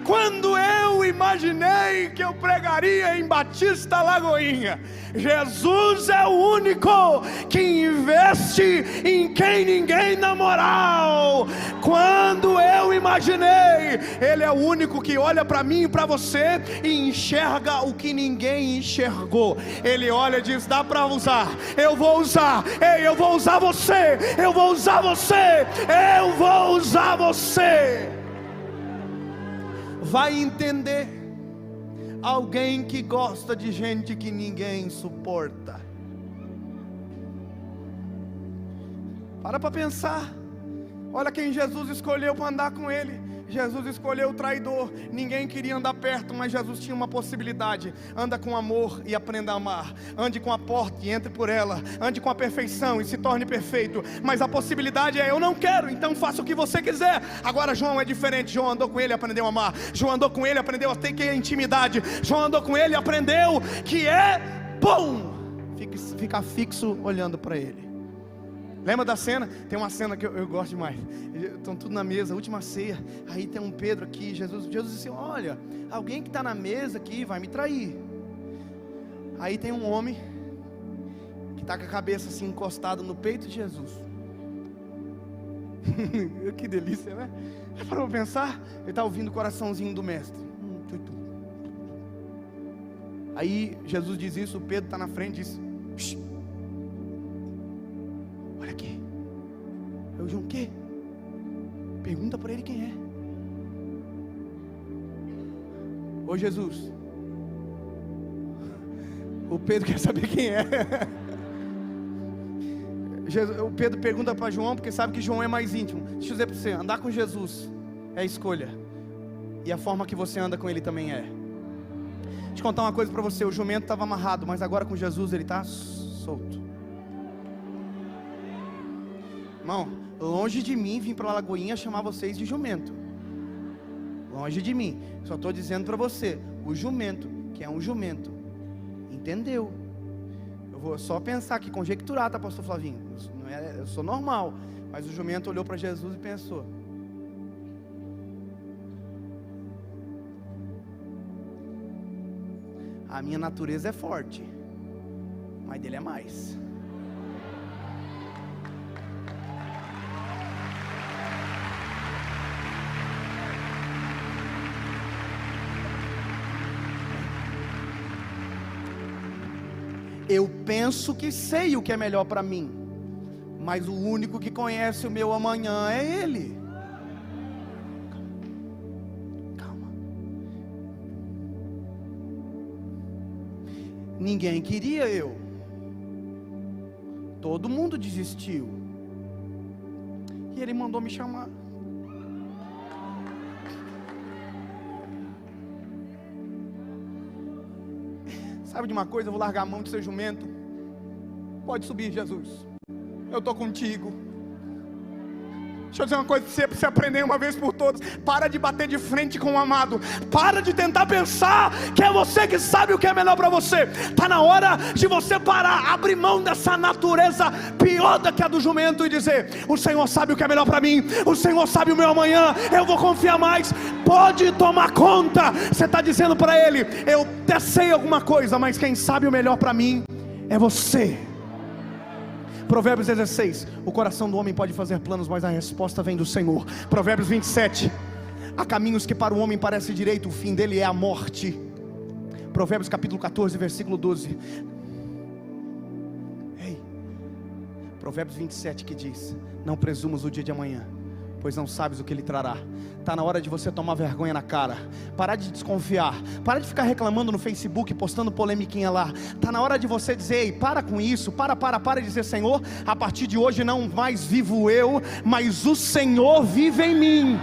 Quando eu imaginei que eu pregaria em Batista Lagoinha, Jesus é o único que investe em quem ninguém na moral. Quando eu imaginei, Ele é o único que olha para mim e para você e enxerga o que ninguém enxergou. Ele olha e diz: dá para usar, eu vou usar. Ei, eu vou usar você, eu vou usar você, eu vou usar você. Vai entender, alguém que gosta de gente que ninguém suporta. Para pensar. Olha quem Jesus escolheu para andar com Ele. Jesus escolheu o traidor. Ninguém queria andar perto, mas Jesus tinha uma possibilidade: anda com amor e aprenda a amar. Ande com a porta e entre por ela. Ande com a perfeição e se torne perfeito. Mas a possibilidade é: eu não quero, então faça o que você quiser. Agora João é diferente. João andou com Ele e aprendeu a amar. João andou com Ele e aprendeu a ter que intimidade. João andou com Ele e aprendeu que é bom ficar fixo olhando para Ele. Lembra da cena? Tem uma cena que eu gosto demais. Estão tudo na mesa, última ceia. Aí tem um Pedro aqui. Jesus disse: olha, alguém que está na mesa aqui vai me trair. Aí tem um homem que está com a cabeça assim encostada no peito de Jesus. Que delícia, né? Para pensar, ele está ouvindo o coraçãozinho do mestre. Aí Jesus diz isso, o Pedro está na frente e diz: Psh, olha aqui. Eu digo: o quê? Pergunta para ele quem é. Ô Jesus, o Pedro quer saber quem é. O Pedro pergunta para João, porque sabe que João é mais íntimo. Deixa eu dizer para você: andar com Jesus é escolha, e a forma que você anda com Ele também é. Deixa eu contar uma coisa para você: o jumento estava amarrado, mas agora com Jesus ele está solto. Irmão, longe de mim vir para a Lagoinha chamar vocês de jumento. Longe de mim. Só estou dizendo para você: o jumento, que é um jumento, entendeu? Eu vou só pensar aqui, conjecturar, tá, pastor Flavinho? Eu sou normal. Mas o jumento olhou para Jesus e pensou: a minha natureza é forte, mas dele é mais. Eu penso que sei o que é melhor para mim, mas o único que conhece o meu amanhã é Ele. Calma. Ninguém queria eu. Todo mundo desistiu. E Ele mandou me chamar. Sabe de uma coisa? Eu vou largar a mão do seu jumento. Pode subir, Jesus. Eu estou contigo. Deixa eu dizer uma coisa para você aprender uma vez por todas: para de bater de frente com o amado. Para de tentar pensar que é você que sabe o que é melhor para você. Está na hora de você parar, abrir mão dessa natureza pior do que a do jumento e dizer: o Senhor sabe o que é melhor para mim, o Senhor sabe o meu amanhã, eu vou confiar mais. Pode tomar conta. Você está dizendo para Ele: eu até sei alguma coisa, mas quem sabe o melhor para mim é você. Provérbios 16: o coração do homem pode fazer planos, mas a resposta vem do Senhor. Provérbios 27: Há caminhos que para o homem parecem direito, o fim dele é a morte. Provérbios capítulo 14, versículo 12. Ei, Provérbios 27 que diz: não presumas o dia de amanhã, pois não sabes o que ele trará. Está na hora de você tomar vergonha na cara, parar de desconfiar, parar de ficar reclamando no Facebook, postando polemiquinha lá. Está na hora de você dizer: ei, para com isso, para e dizer: Senhor, a partir de hoje não mais vivo eu, mas o Senhor vive em mim.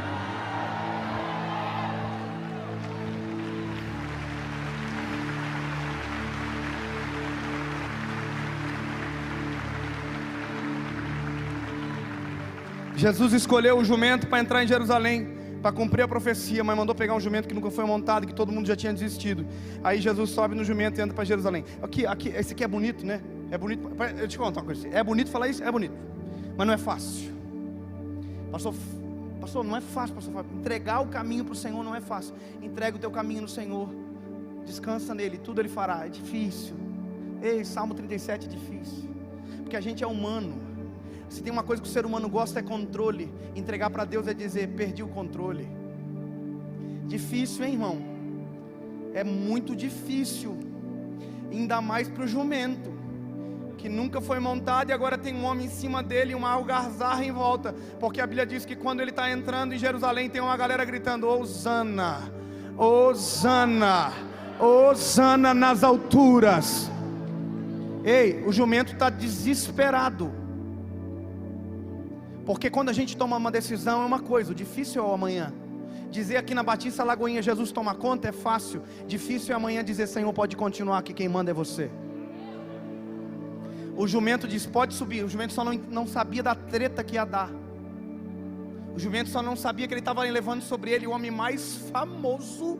Jesus escolheu o jumento para entrar em Jerusalém, para cumprir a profecia, mas mandou pegar um jumento que nunca foi montado, que todo mundo já tinha desistido. Aí Jesus sobe no jumento e entra para Jerusalém. Aqui, esse aqui é bonito, né? É bonito. Eu te conto uma coisa. É bonito falar isso? É bonito, mas não é fácil. Pastor, não é fácil, pastor Fábio. Entregar o caminho para o Senhor não é fácil. Entrega o teu caminho no Senhor, descansa nele, tudo ele fará. É difícil. Ei, Salmo 37 é difícil, porque a gente é humano. Se tem uma coisa que o ser humano gosta é controle. Entregar para Deus é dizer: perdi o controle. Difícil, hein, irmão? É muito difícil. Ainda mais para o jumento, que nunca foi montado e agora tem um homem em cima dele e uma algazarra em volta. Porque a Bíblia diz que quando ele está entrando em Jerusalém, tem uma galera gritando: Hosana, Hosana, Hosana nas alturas. Ei, o jumento está desesperado. Porque quando a gente toma uma decisão é uma coisa, o difícil é o amanhã. Dizer aqui na Batista Lagoinha: Jesus toma conta, é fácil. Difícil é amanhã dizer: Senhor, pode continuar, que quem manda é você. O jumento diz: pode subir. O jumento só não sabia da treta que ia dar. O jumento só não sabia que ele estava levando sobre ele o homem mais famoso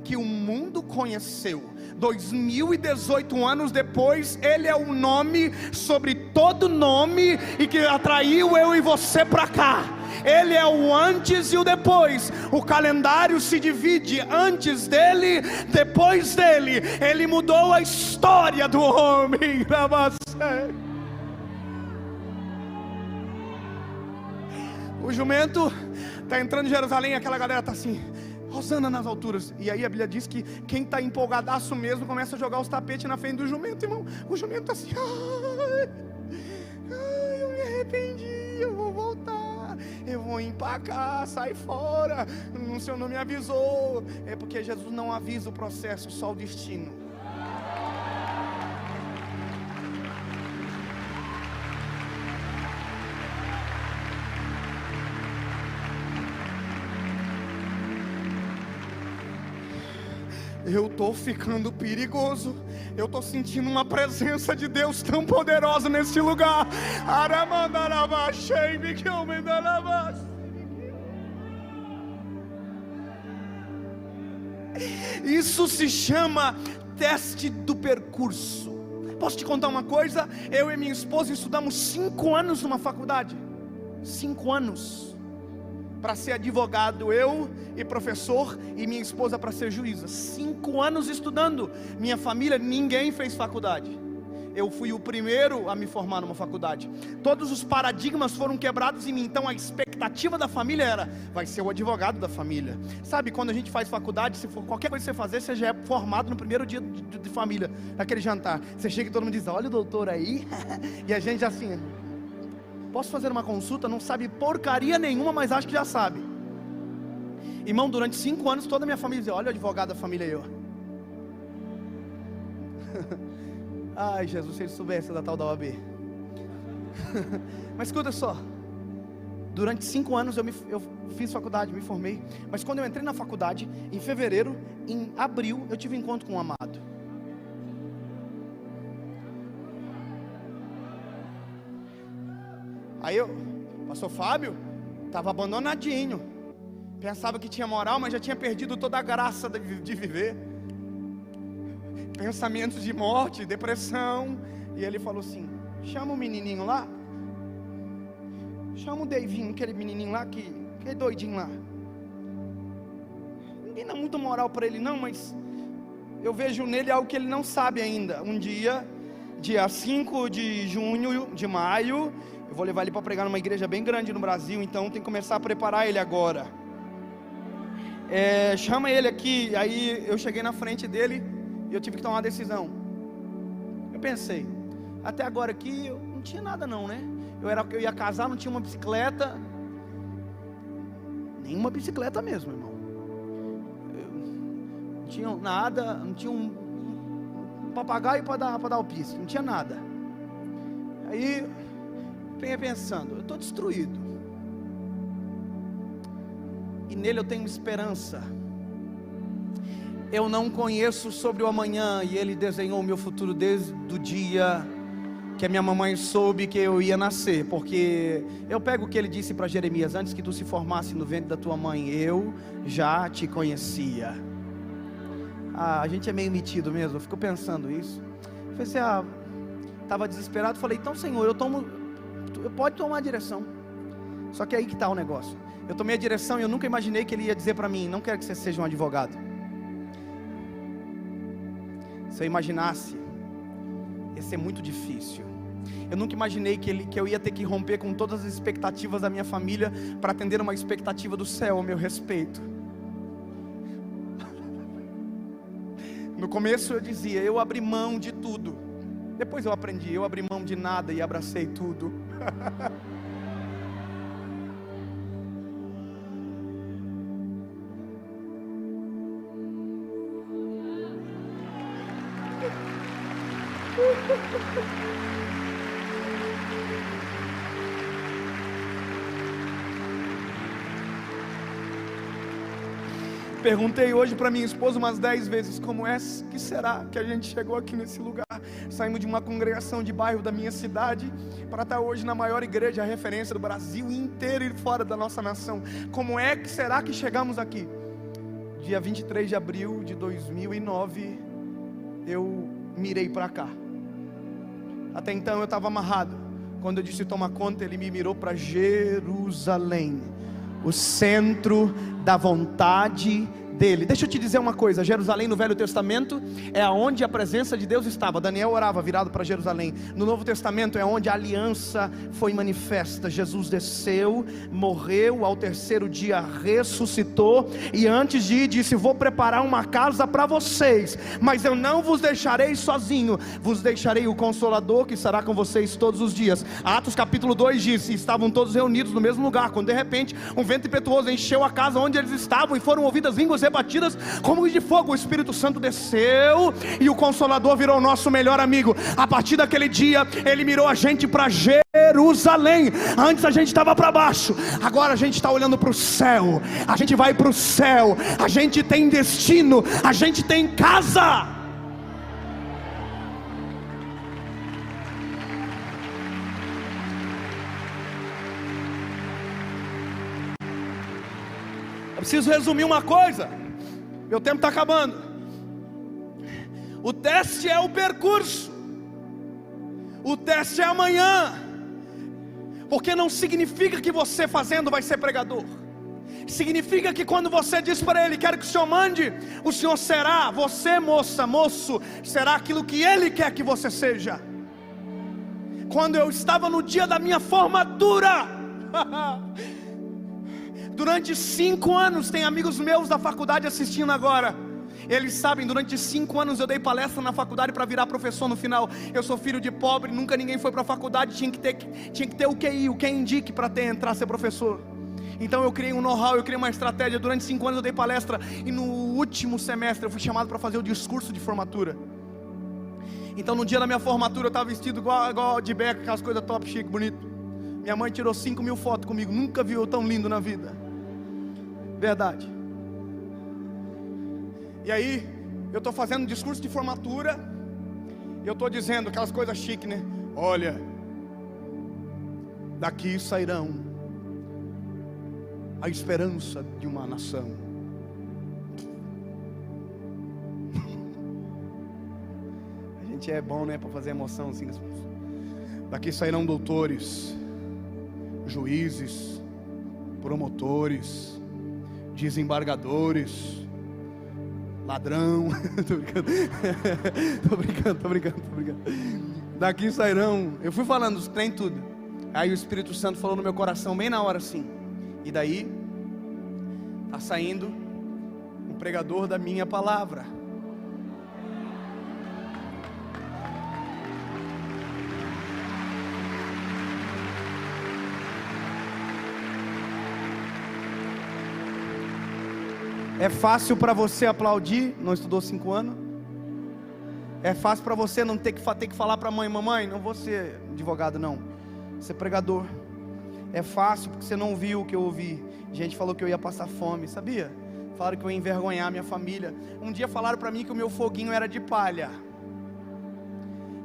que o mundo conheceu. 2018 anos depois, ele é o nome sobre todo nome e que atraiu eu e você para cá. Ele é o antes e o depois. O calendário se divide antes dele, depois dele. Ele mudou a história do homem. O jumento está entrando em Jerusalém, aquela galera está assim: Hosana nas alturas. E aí a Bíblia diz que quem está empolgadaço mesmo começa a jogar os tapetes na frente do jumento, irmão. O jumento está assim: eu me arrependi, eu vou voltar, eu vou empacar, sai fora, o Senhor não me avisou. É porque Jesus não avisa o processo, só o destino. Eu estou ficando perigoso. Eu estou sentindo uma presença de Deus tão poderosa nesse lugar. Isso se chama teste do percurso. Posso te contar uma coisa? Eu e minha esposa estudamos 5 anos numa faculdade. 5 anos para ser advogado, eu e professor, e minha esposa para ser juíza. 5 anos estudando. Minha família, ninguém fez faculdade. Eu fui o primeiro a me formar numa faculdade. Todos os paradigmas foram quebrados em mim. Então a expectativa da família era: vai ser o advogado da família. Sabe, quando a gente faz faculdade, se for qualquer coisa que você fazer, você já é formado no primeiro dia de família, naquele jantar. Você chega e todo mundo diz: olha o doutor aí. E a gente assim: posso fazer uma consulta? Não sabe porcaria nenhuma, mas acho que já sabe. Irmão, durante 5 anos toda a minha família dizia: olha o advogado da família aí, ó. Ai, Jesus, se ele soubesse da tal da OAB. Mas escuta só, durante 5 anos eu fiz faculdade, me formei. Mas quando eu entrei na faculdade, em fevereiro, em abril, eu tive um encontro com um amado. Aí pastor Fábio, estava abandonadinho. Pensava que tinha moral, mas já tinha perdido toda a graça de viver. Pensamentos de morte, depressão. E ele falou assim: chama o menininho lá. Chama o Davinho, aquele menininho lá, aquele doidinho lá. Ninguém dá muita moral para ele não, mas eu vejo nele algo que ele não sabe ainda. Um dia 5 de maio, eu vou levar ele para pregar numa igreja bem grande no Brasil. Então tem que começar a preparar ele agora. chama ele aqui. Aí eu cheguei na frente dele e eu tive que tomar uma decisão. Eu pensei, até agora aqui eu não tinha nada não, né? Eu ia casar, não tinha uma bicicleta, nenhuma bicicleta mesmo, irmão. Não tinha nada, não tinha um papagaio para dar o piste, não tinha nada. Aí venha pensando, eu estou destruído, e nele eu tenho esperança. Eu não conheço sobre o amanhã, e Ele desenhou o meu futuro desde o dia que a minha mamãe soube que eu ia nascer. Porque eu pego o que Ele disse para Jeremias: antes que tu se formasse no ventre da tua mãe, eu já te conhecia. A gente é meio metido mesmo, eu fico pensando isso. Eu falei assim, estava desesperado, falei, então Senhor, pode tomar a direção. Só que aí que está o negócio. Eu tomei a direção e eu nunca imaginei que Ele ia dizer para mim: não quero que você seja um advogado. Se eu imaginasse, ia ser muito difícil. Eu nunca imaginei que eu ia ter que romper com todas as expectativas da minha família para atender uma expectativa do céu ao meu respeito. No começo eu dizia, eu abri mão de tudo. Depois eu aprendi, eu abri mão de nada e abracei tudo. Perguntei hoje para minha esposa umas 10 vezes, como é que será que a gente chegou aqui nesse lugar? Saímos de uma congregação de bairro da minha cidade para estar hoje na maior igreja, a referência do Brasil inteiro e fora da nossa nação. Como é que será que chegamos aqui? Dia 23 de abril de 2009, eu mirei para cá. Até então eu estava amarrado. Quando eu disse toma conta, Ele me mirou para Jerusalém, o centro da vontade dele. Deixa eu te dizer uma coisa, Jerusalém no Velho Testamento é aonde a presença de Deus estava. Daniel orava virado para Jerusalém. No Novo Testamento é onde a aliança foi manifesta. Jesus desceu, morreu, ao terceiro dia ressuscitou, e antes de ir disse, vou preparar uma casa para vocês, mas eu não vos deixarei sozinho, vos deixarei o Consolador que estará com vocês todos os dias. Atos capítulo 2 diz, estavam todos reunidos no mesmo lugar, quando de repente um vento impetuoso encheu a casa onde eles estavam, e foram ouvidas línguas batidas como de fogo. O Espírito Santo desceu e o Consolador virou o nosso melhor amigo. A partir daquele dia Ele mirou a gente para Jerusalém. Antes a gente estava para baixo, agora a gente está olhando para o céu. A gente vai para o céu, a gente tem destino, a gente tem casa. Eu preciso resumir uma coisa, meu tempo está acabando. O teste é o percurso, o teste é amanhã, porque não significa que você fazendo vai ser pregador. Significa que quando você diz para Ele, quero que o Senhor mande, o Senhor será, você moça, moço, será aquilo que Ele quer que você seja. Quando eu estava no dia da minha formatura, durante 5 anos, tem amigos meus da faculdade assistindo agora. Eles sabem, durante 5 anos eu dei palestra na faculdade para virar professor no final. Eu sou filho de pobre, nunca ninguém foi para a faculdade, tinha que ter o QI, o que indique para entrar ser professor. Então eu criei um know-how, eu criei uma estratégia. Durante 5 anos eu dei palestra, e no último semestre eu fui chamado para fazer o discurso de formatura. Então no dia da minha formatura eu estava vestido igual de beca, aquelas coisas top, chique, bonito. Minha mãe tirou 5.000 fotos comigo, nunca viu eu tão lindo na vida. Verdade. E aí, eu estou fazendo um discurso de formatura, eu estou dizendo aquelas coisas chiques, né? Olha, daqui sairão a esperança de uma nação. A gente é bom, né, para fazer emoção assim. Daqui sairão doutores, juízes, promotores, desembargadores, ladrão. Tô brincando. Daqui sairão. Eu fui falando os trem tudo. Aí o Espírito Santo falou no meu coração bem na hora assim. E daí tá saindo pregador da minha palavra. É fácil para você aplaudir, não estudou 5 anos? É fácil para você não ter que falar para a mãe: mamãe, não vou ser advogado não, vou ser pregador. É fácil porque você não viu o que eu ouvi. Gente falou que eu ia passar fome, sabia? Falaram que eu ia envergonhar minha família. Um dia falaram para mim que o meu foguinho era de palha.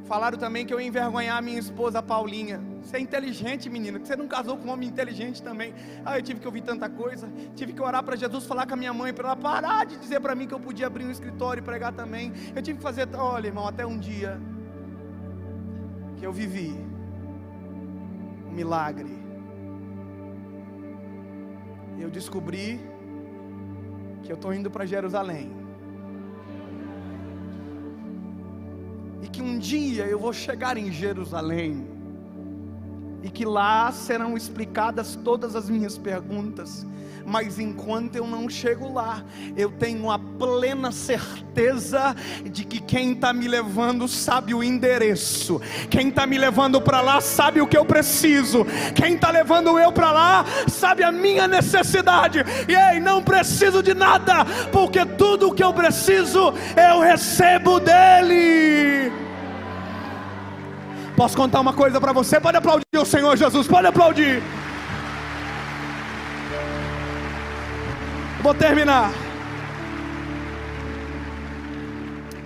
Falaram também que eu ia envergonhar a minha esposa Paulinha. Você é inteligente, menina, que você não casou com um homem inteligente também. Eu tive que ouvir tanta coisa. Tive que orar para Jesus, falar com a minha mãe, para ela parar de dizer para mim que eu podia abrir um escritório e pregar também. Eu tive que fazer, olha irmão, até um dia que eu vivi um milagre. Eu descobri que eu estou indo para Jerusalém. E que um dia eu vou chegar em Jerusalém, e que lá serão explicadas todas as minhas perguntas. Mas enquanto eu não chego lá, eu tenho a plena certeza de que quem está me levando sabe o endereço. Quem está me levando para lá sabe o que eu preciso. Quem está levando eu para lá sabe a minha necessidade. E ei, não preciso de nada, porque tudo o que eu preciso eu recebo dele. Posso contar uma coisa para você? Pode aplaudir o Senhor Jesus, pode aplaudir. Vou terminar.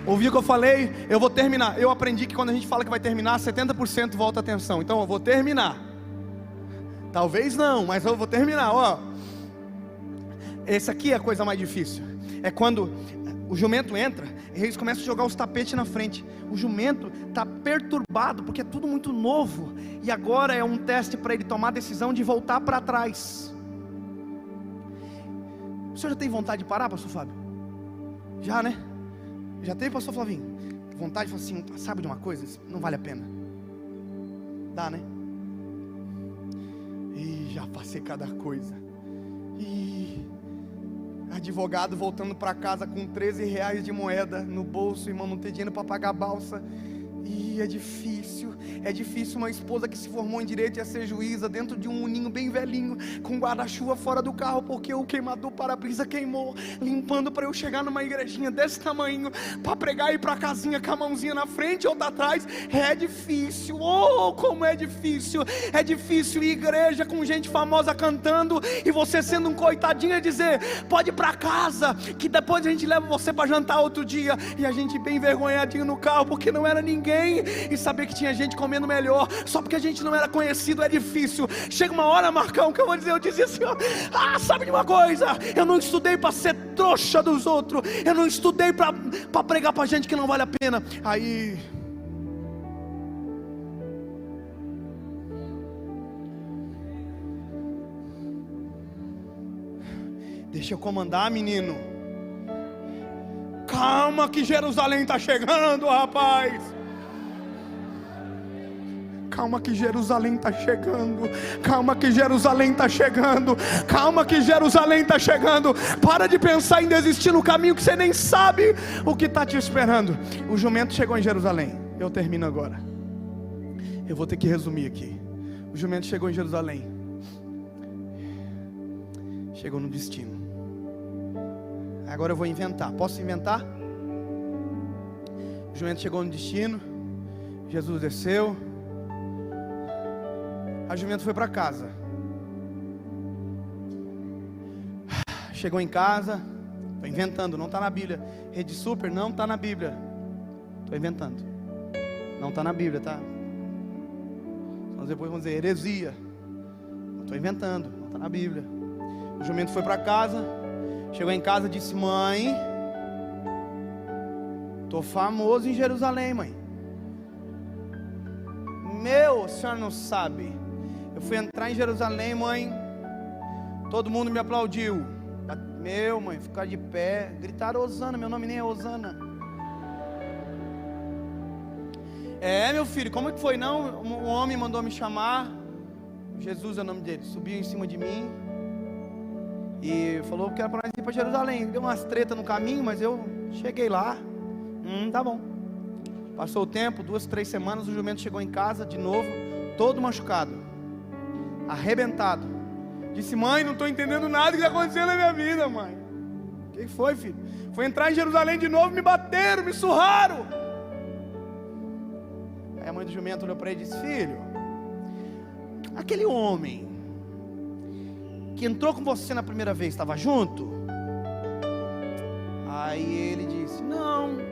Ouviu o que eu falei? Eu vou terminar. Eu aprendi que quando a gente fala que vai terminar, 70% volta a atenção. Então eu vou terminar. Talvez não, mas eu vou terminar. Ó, esse aqui é a coisa mais difícil. É quando o jumento entra e eles começam a jogar os tapetes na frente. O jumento está perturbado porque é tudo muito novo. E agora é um teste para ele tomar a decisão de voltar para trás. O senhor já tem vontade de parar, pastor Fábio? Já, né? Já teve, pastor Flavinho? Vontade de falar assim, sabe de uma coisa? Isso não vale a pena. Dá, né? E já passei cada coisa. E advogado voltando para casa com 13 reais de moeda no bolso, irmão, não ter dinheiro para pagar a balsa. E é difícil uma esposa que se formou em direito ia ser juíza dentro de um uninho bem velhinho, com guarda-chuva fora do carro, porque o queimador para-brisa queimou, limpando para eu chegar numa igrejinha desse tamanho, para pregar e ir para casinha com a mãozinha na frente ou atrás. É difícil, oh, como é difícil ir igreja com gente famosa cantando, e você sendo um coitadinho e dizer, pode ir para casa, que depois a gente leva você para jantar outro dia, e a gente bem envergonhadinho no carro, porque não era ninguém, e saber que tinha gente comendo melhor, só porque a gente não era conhecido. É difícil. Chega uma hora, Marcão, que eu dizia assim, sabe de uma coisa, eu não estudei para ser trouxa dos outros, eu não estudei para pregar para gente que não vale a pena. Aí deixa eu comandar, menino. Calma que Jerusalém está chegando, rapaz. Calma que Jerusalém está chegando. Calma que Jerusalém está chegando. Calma que Jerusalém está chegando. Para de pensar em desistir no caminho que você nem sabe o que está te esperando. O jumento chegou em Jerusalém. Eu termino agora. Eu vou ter que resumir aqui. O jumento chegou em Jerusalém. Chegou no destino. Agora eu vou inventar. Posso inventar? O jumento chegou no destino. Jesus desceu. A jumento foi para casa. Chegou em casa. Estou inventando, não está na Bíblia. Rede Super, não está na Bíblia. Estou inventando. Não está na Bíblia, tá? Mas depois vão dizer heresia. Estou inventando, não está na Bíblia. O jumento foi para casa. Chegou em casa e disse, mãe, estou famoso em Jerusalém, mãe. Meu, a senhora não sabe. Eu fui entrar em Jerusalém, mãe. Todo mundo me aplaudiu. Meu, mãe, ficar de pé. Gritaram Osana, meu nome nem é Osana. É, meu filho, como é que foi não? Um homem mandou me chamar. Jesus é o nome dele. Subiu em cima de mim. E falou que era para nós ir para Jerusalém. Deu umas tretas no caminho, mas eu cheguei lá. Tá bom. Passou o tempo, 2, 3 semanas, o jumento chegou em casa de novo, todo machucado, arrebentado. Disse: mãe, não estou entendendo nada que está acontecendo na minha vida, mãe. O que foi, filho? Foi entrar em Jerusalém de novo, me bateram, me surraram. Aí a mãe do jumento olhou para ele e disse: filho, aquele homem que entrou com você na primeira vez estava junto? Aí ele disse: não.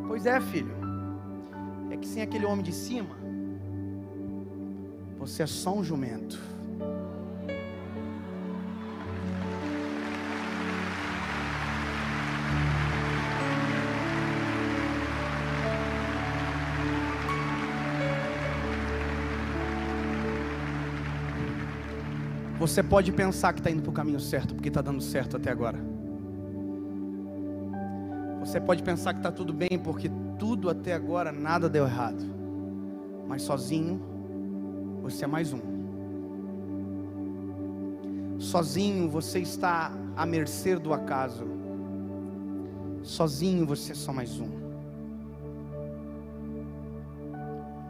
Pois é, filho, é que sem aquele homem de cima, você é só um jumento. Você pode pensar que está indo para o caminho certo, porque está dando certo até agora. Você pode pensar que está tudo bem, porque tudo até agora, nada deu errado. Mas sozinho, você é mais um. Sozinho, você está à mercê do acaso. Sozinho, você é só mais um.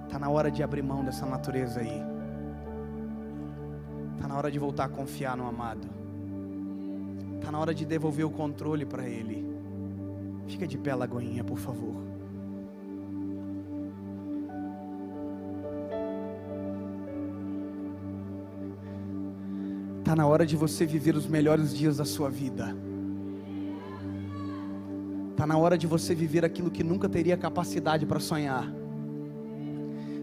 Está na hora de abrir mão dessa natureza aí. Está na hora de voltar a confiar no amado. Está na hora de devolver o controle para Ele. Fica de pé, Lagoinha, por favor. Está na hora de você viver os melhores dias da sua vida. Está na hora de você viver aquilo que nunca teria capacidade para sonhar.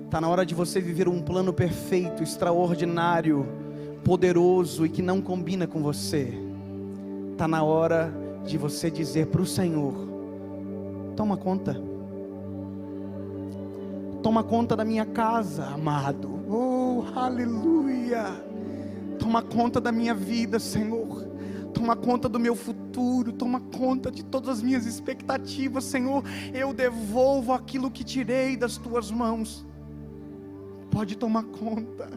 Está na hora de você viver um plano perfeito, extraordinário, poderoso e que não combina com você. Está na hora de você dizer para o Senhor: toma conta. Toma conta da minha casa, amado. Oh, aleluia. Toma conta da minha vida, Senhor. Toma conta do meu futuro. Toma conta de todas as minhas expectativas, Senhor. Eu devolvo aquilo que tirei das tuas mãos. Pode tomar conta.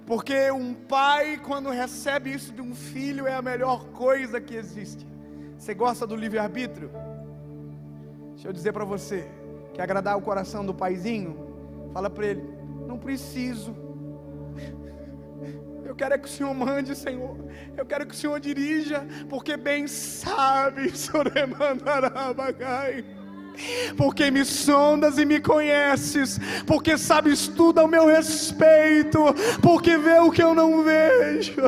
Porque um pai, quando recebe isso de um filho, é a melhor coisa que existe. Você gosta do livre-arbítrio? Deixa eu dizer para você, quer agradar o coração do paizinho? Fala para ele: não preciso. Eu quero é que o Senhor mande, Senhor. Eu quero que o Senhor dirija, porque bem sabe, porque me sondas e me conheces, porque sabes tudo ao meu respeito, porque vê o que eu não vejo.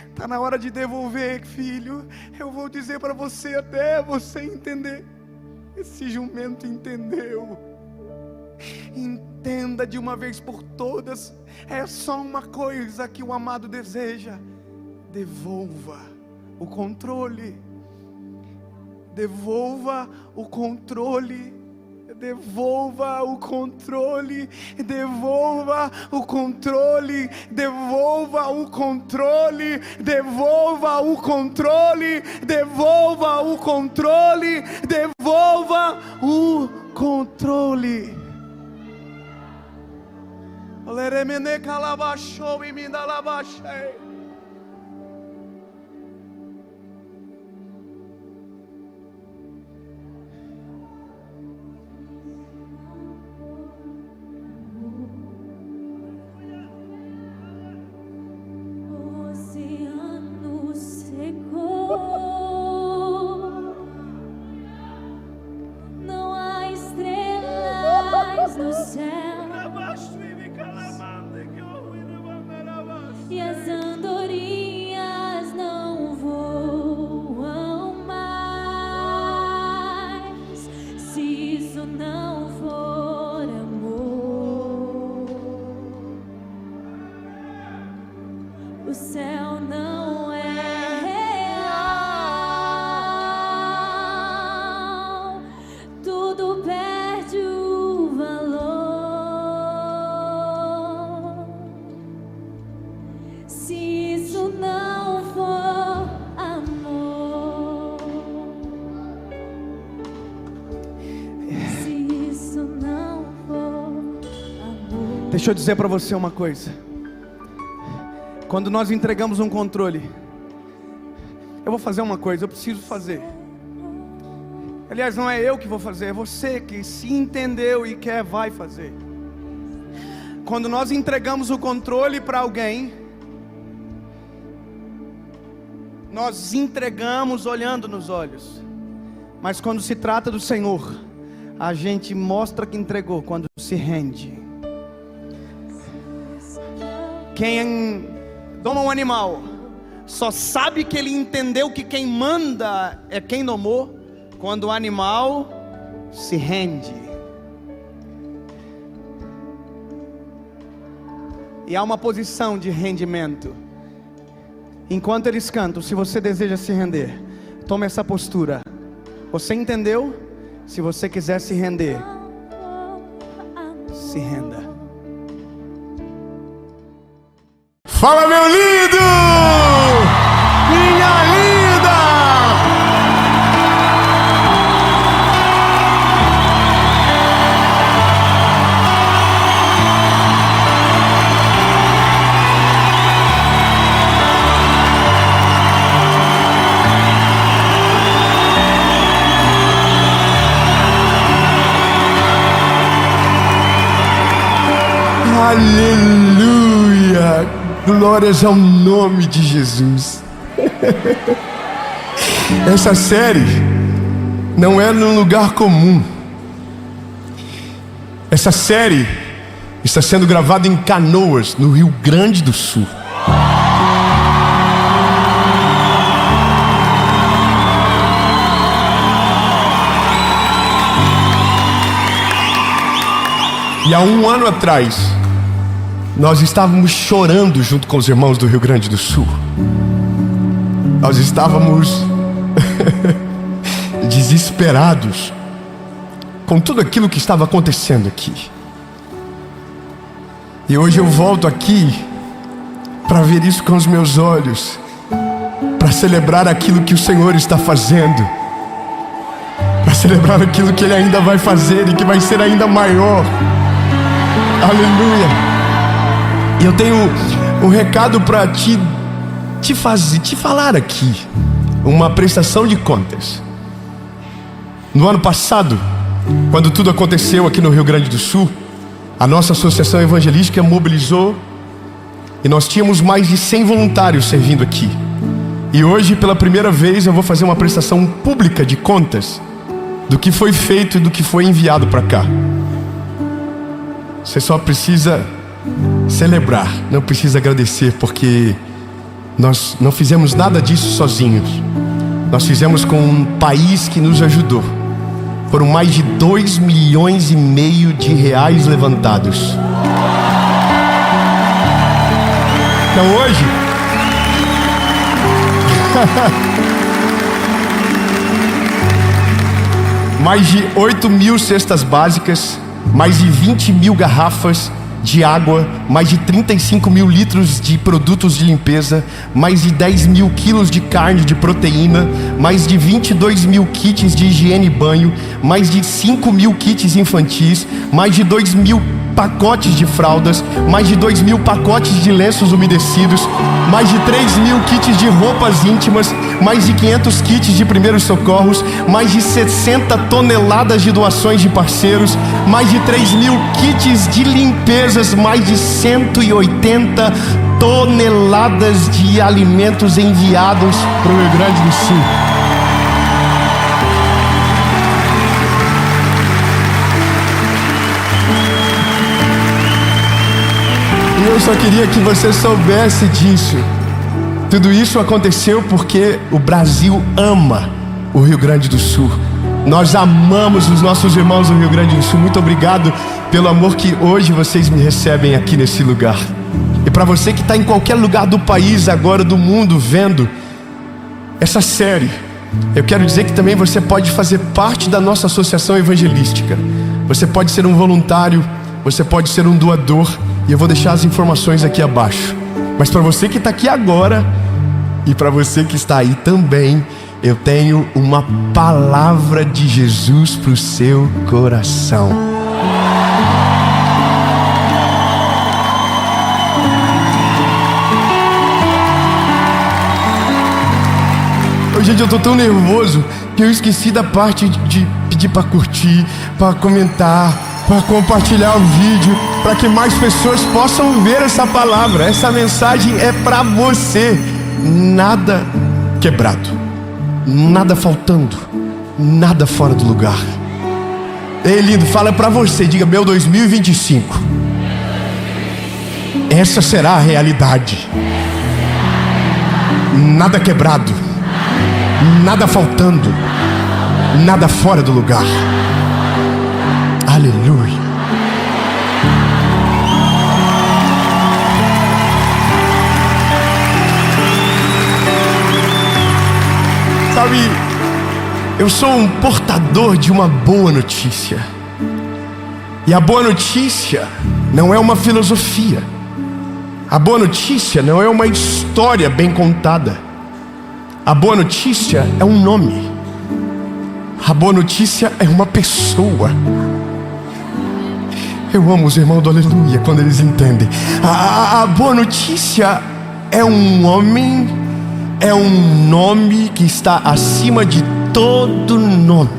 Está na hora de devolver, filho. Eu vou dizer para você até você entender. Esse jumento entendeu. Entenda de uma vez por todas. É só uma coisa que o amado deseja: devolva o controle. Devolva o controle. Devolva o controle. Devolva o controle. Devolva o controle. Devolva o controle. Devolva o controle. Devolva o controle. Leremene calabashou e me dalabashei. O oceano secou, não há estrelas no céu. E as andorinhas Deixa eu dizer para você uma coisa. Quando nós entregamos um controle, eu vou fazer uma coisa, eu preciso fazer. Aliás, não é eu que vou fazer, é você que se entendeu e quer, vai fazer. Quando nós entregamos o controle para alguém, nós entregamos olhando nos olhos. Mas quando se trata do Senhor, a gente mostra que entregou quando se rende. Quem doma um animal só sabe que ele entendeu que quem manda é quem domou quando o animal se rende. E há uma posição de rendimento. Enquanto eles cantam, se você deseja se render, tome essa postura. Você entendeu? Se você quiser se render, se renda. Fala, meu lindo! Minha linda! Aleluia! Glórias ao nome de Jesus. Essa série não é num lugar comum. Essa série está sendo gravada em Canoas, no Rio Grande do Sul. E há um ano atrás, nós estávamos chorando junto com os irmãos do Rio Grande do Sul. Nós estávamos desesperados com tudo aquilo que estava acontecendo aqui. E hoje eu volto aqui para ver isso com os meus olhos, para celebrar aquilo que o Senhor está fazendo, para celebrar aquilo que Ele ainda vai fazer e que vai ser ainda maior. Aleluia! E eu tenho um recado para te falar aqui. Uma prestação de contas. No ano passado, quando tudo aconteceu aqui no Rio Grande do Sul, a nossa associação evangelística mobilizou e nós tínhamos mais de 100 voluntários servindo aqui. E hoje, pela primeira vez, eu vou fazer uma prestação pública de contas do que foi feito e do que foi enviado para cá. Você só precisa celebrar, não precisa agradecer, porque nós não fizemos nada disso sozinhos. Nós fizemos com um país que nos ajudou. Foram mais de 2,5 milhões de reais levantados. Então hoje mais de 8 mil cestas básicas, mais de 20 mil garrafas de água, mais de 35 mil litros de produtos de limpeza, mais de 10 mil quilos de carne de proteína, mais de 22 mil kits de higiene e banho, mais de 5 mil kits infantis, mais de 2 mil pacotes de fraldas, mais de 2 mil pacotes de lenços umedecidos, mais de 3 mil kits de roupas íntimas, mais de 500 kits de primeiros socorros, mais de 60 toneladas de doações de parceiros, mais de 3 mil kits de limpezas, mais de 180 toneladas de alimentos enviados para o Rio Grande do Sul. E eu só queria que você soubesse disso. Tudo isso aconteceu porque o Brasil ama o Rio Grande do Sul. Nós amamos os nossos irmãos do Rio Grande do Sul. Muito obrigado pelo amor que hoje vocês me recebem aqui nesse lugar. E para você que está em qualquer lugar do país agora, do mundo, vendo essa série, eu quero dizer que também você pode fazer parte da nossa associação evangelística. Você pode ser um voluntário, você pode ser um doador, e eu vou deixar as informações aqui abaixo. Mas para você que está aqui agora, e para você que está aí também, eu tenho uma palavra de Jesus para o seu coração. Gente, eu tô tão nervoso que eu esqueci da parte de pedir para curtir, para comentar, para compartilhar o vídeo, para que mais pessoas possam ver essa palavra. Essa mensagem é para você. Nada quebrado, nada faltando, nada fora do lugar. Ei, lindo, fala para você, diga: meu 2025, essa será a realidade. Nada quebrado, nada faltando, nada fora do lugar. Aleluia. Sabe, eu sou um portador de uma boa notícia. E a boa notícia não é uma filosofia. A boa notícia não é uma história bem contada. A boa notícia é um nome. A boa notícia é uma pessoa. Eu amo os irmãos do Aleluia quando eles entendem. A boa notícia é um homem, é um nome que está acima de todo nome.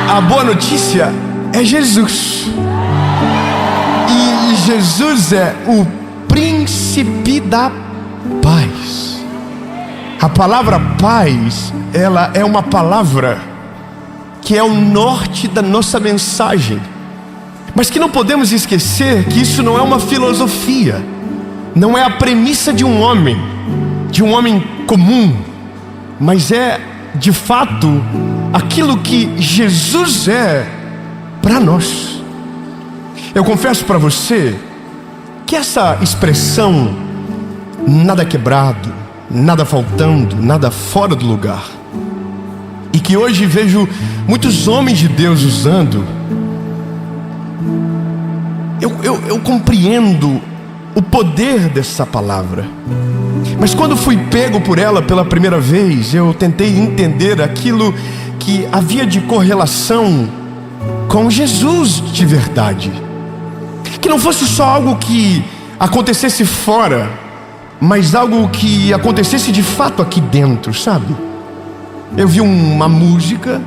A boa notícia é Jesus. E Jesus é o príncipe da paz. A palavra paz, ela é uma palavra que é o norte da nossa mensagem. Mas que não podemos esquecer que isso não é uma filosofia. Não é a premissa de um homem comum. Mas é, de fato, aquilo que Jesus é para nós. Eu confesso para você que essa expressão, nada quebrado, nada faltando, nada fora do lugar, e que hoje vejo muitos homens de Deus usando, eu compreendo o poder dessa palavra. Mas quando fui pego por ela pela primeira vez, eu tentei entender aquilo que havia de correlação com Jesus de verdade. Que não fosse só algo que acontecesse fora, mas algo que acontecesse de fato aqui dentro, sabe? Eu vi uma música,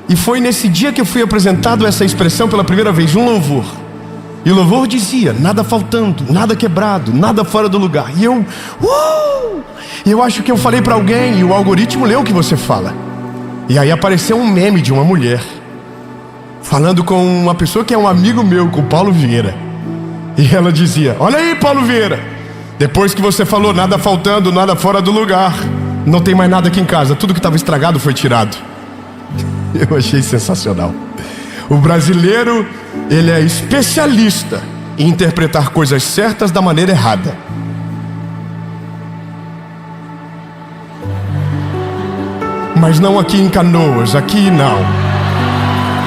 e foi nesse dia que eu fui apresentado essa expressão pela primeira vez, um louvor. E o louvor dizia: nada faltando, nada quebrado, nada fora do lugar. E eu acho que eu falei para alguém, e o algoritmo leu o que você fala. E aí apareceu um meme de uma mulher falando com uma pessoa que é um amigo meu, com o Paulo Vieira. E ela dizia: olha aí, Paulo Vieira, depois que você falou nada faltando, nada fora do lugar, não tem mais nada aqui em casa, tudo que estava estragado foi tirado. Eu achei sensacional. O brasileiro, ele é especialista em interpretar coisas certas da maneira errada. Mas não aqui em Canoas, aqui não.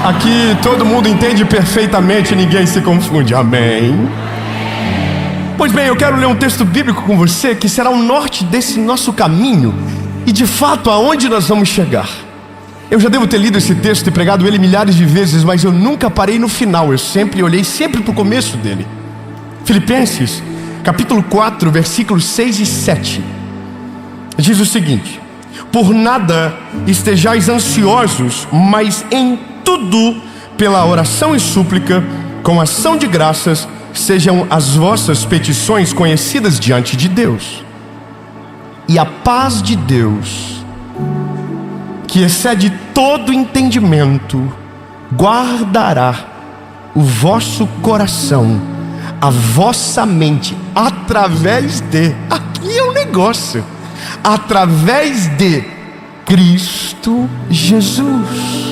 Aqui todo mundo entende perfeitamente, ninguém se confunde. Amém? Pois bem, eu quero ler um texto bíblico com você que será o norte desse nosso caminho e de fato aonde nós vamos chegar. Eu já devo ter lido esse texto e pregado ele milhares de vezes, mas eu nunca parei no final, eu sempre olhei para o começo dele. Filipenses, capítulo 4, versículos 6 e 7. Diz o seguinte: por nada estejais ansiosos, mas em tudo, pela oração e súplica, com ação de graças, sejam as vossas petições conhecidas diante de Deus. E a paz de Deus, que excede todo entendimento, guardará o vosso coração, a vossa mente, através de, aqui é um negócio, através de Cristo Jesus.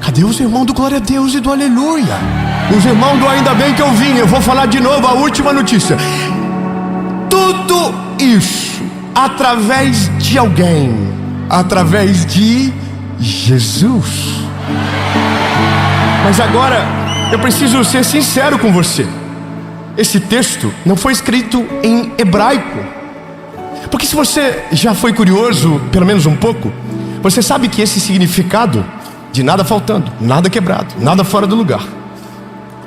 Cadê os irmãos do glória a Deus e do aleluia? Os irmãos do ainda bem que eu vim. Eu vou falar de novo a última notícia. Tudo isso através de alguém, através de Jesus. Mas agora eu preciso ser sincero com você. Esse texto não foi escrito em hebraico, porque se você já foi curioso, pelo menos um pouco, você sabe que esse significado de nada faltando, nada quebrado, nada fora do lugar,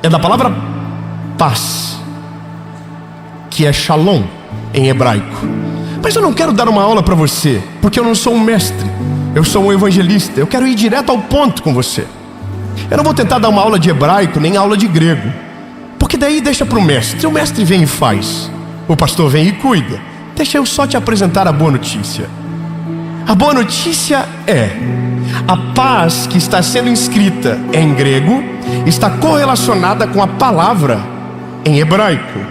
é da palavra paz, que que é shalom em hebraico. Mas eu não quero dar uma aula para você, porque eu não sou um mestre, eu sou um evangelista. Eu quero ir direto ao ponto com você. Eu não vou tentar dar uma aula de hebraico, nem aula de grego, porque daí deixa para o mestre. O mestre vem e faz, o pastor vem e cuida. Deixa eu só te apresentar a boa notícia. A boa notícia é: a paz que está sendo escrita em grego está correlacionada com a palavra em hebraico.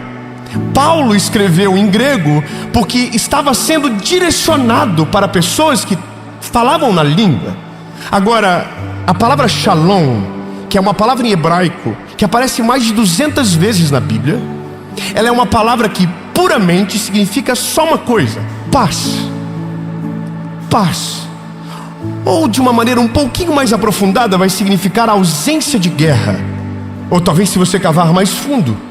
Paulo escreveu em grego porque estava sendo direcionado para pessoas que falavam na língua. Agora, a palavra shalom, que é uma palavra em hebraico que aparece mais de 200 vezes na Bíblia, ela é uma palavra que puramente significa só uma coisa: paz. Paz. Ou de uma maneira um pouquinho mais aprofundada, vai significar ausência de guerra. Ou talvez, se você cavar mais fundo,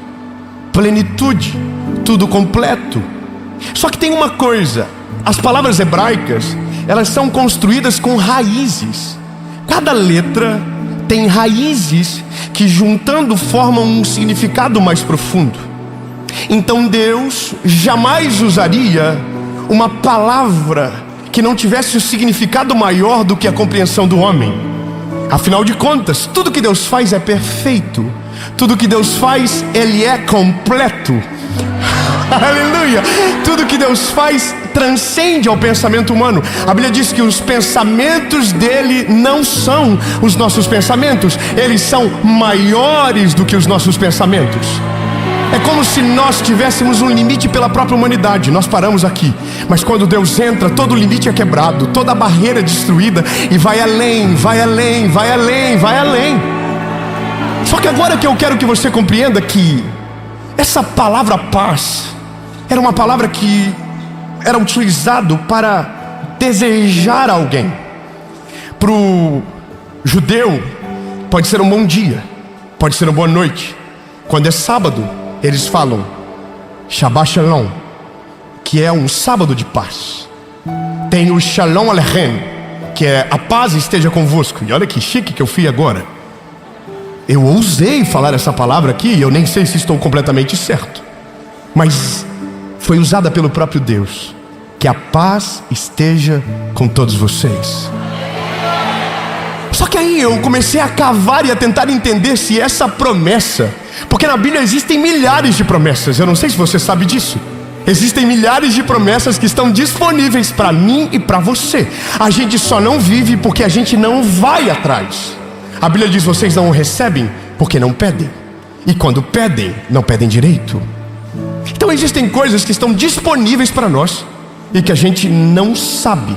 plenitude, tudo completo. Só que tem uma coisa: as palavras hebraicas, elas são construídas com raízes. Cada letra tem raízes que, juntando, formam um significado mais profundo. Então Deus jamais usaria uma palavra que não tivesse o significado maior do que a compreensão do homem. Afinal de contas, tudo que Deus faz é perfeito. Tudo que Deus faz, Ele é completo. Aleluia! Tudo que Deus faz transcende ao pensamento humano. A Bíblia diz que os pensamentos dele não são os nossos pensamentos. Eles são maiores do que os nossos pensamentos. É como se nós tivéssemos um limite pela própria humanidade. Nós paramos aqui, mas quando Deus entra, todo o limite é quebrado, toda a barreira é destruída, e vai além, vai além, vai além, vai além. Só que agora que eu quero que você compreenda que essa palavra paz era uma palavra que era utilizado para desejar alguém. Para o judeu pode ser um bom dia, pode ser uma boa noite. Quando é sábado, eles falam Shabbat Shalom, que é um sábado de paz. Tem o Shalom Aleichem, que é a paz esteja convosco. E olha que chique que eu fui agora. Eu ousei falar essa palavra aqui, eu nem sei se estou completamente certo, mas foi usada pelo próprio Deus. Que a paz esteja com todos vocês. Só que aí eu comecei a cavar e a tentar entender se essa promessa, porque na Bíblia existem milhares de promessas, eu não sei se você sabe disso. Existem milhares de promessas que estão disponíveis para mim e para você. A gente só não vive porque a gente não vai atrás. A Bíblia diz: vocês não o recebem porque não pedem, e quando pedem, não pedem direito. Então existem coisas que estão disponíveis para nós e que a gente não sabe.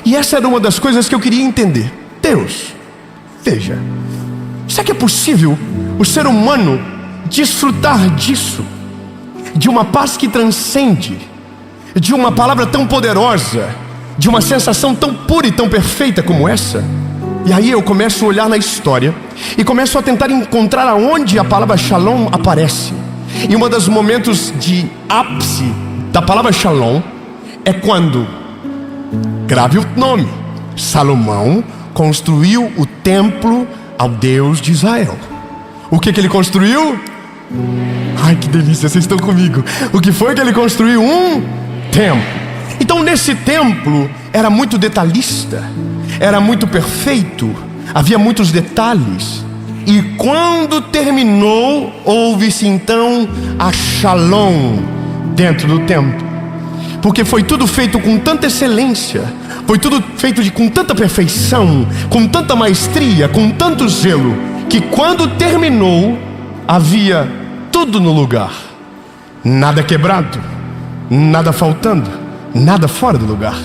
E essa era uma das coisas que eu queria entender. Deus, veja, será que é possível o ser humano desfrutar disso? De uma paz que transcende, de uma palavra tão poderosa, de uma sensação tão pura e tão perfeita como essa? E aí eu começo a olhar na história e começo a tentar encontrar aonde a palavra Shalom aparece. E um dos momentos de ápice da palavra Shalom é quando, grave o nome, Salomão construiu o templo ao Deus de Israel. O que ele construiu? Ai, que delícia, vocês estão comigo. O que foi que ele construiu? Um templo. Então nesse templo era muito detalhista, era muito perfeito, havia muitos detalhes. E quando terminou, houve-se então a Shalom dentro do templo, porque foi tudo feito com tanta excelência, foi tudo feito com tanta perfeição, com tanta maestria, com tanto zelo, que quando terminou, havia tudo no lugar, nada quebrado, nada faltando, nada fora do lugar.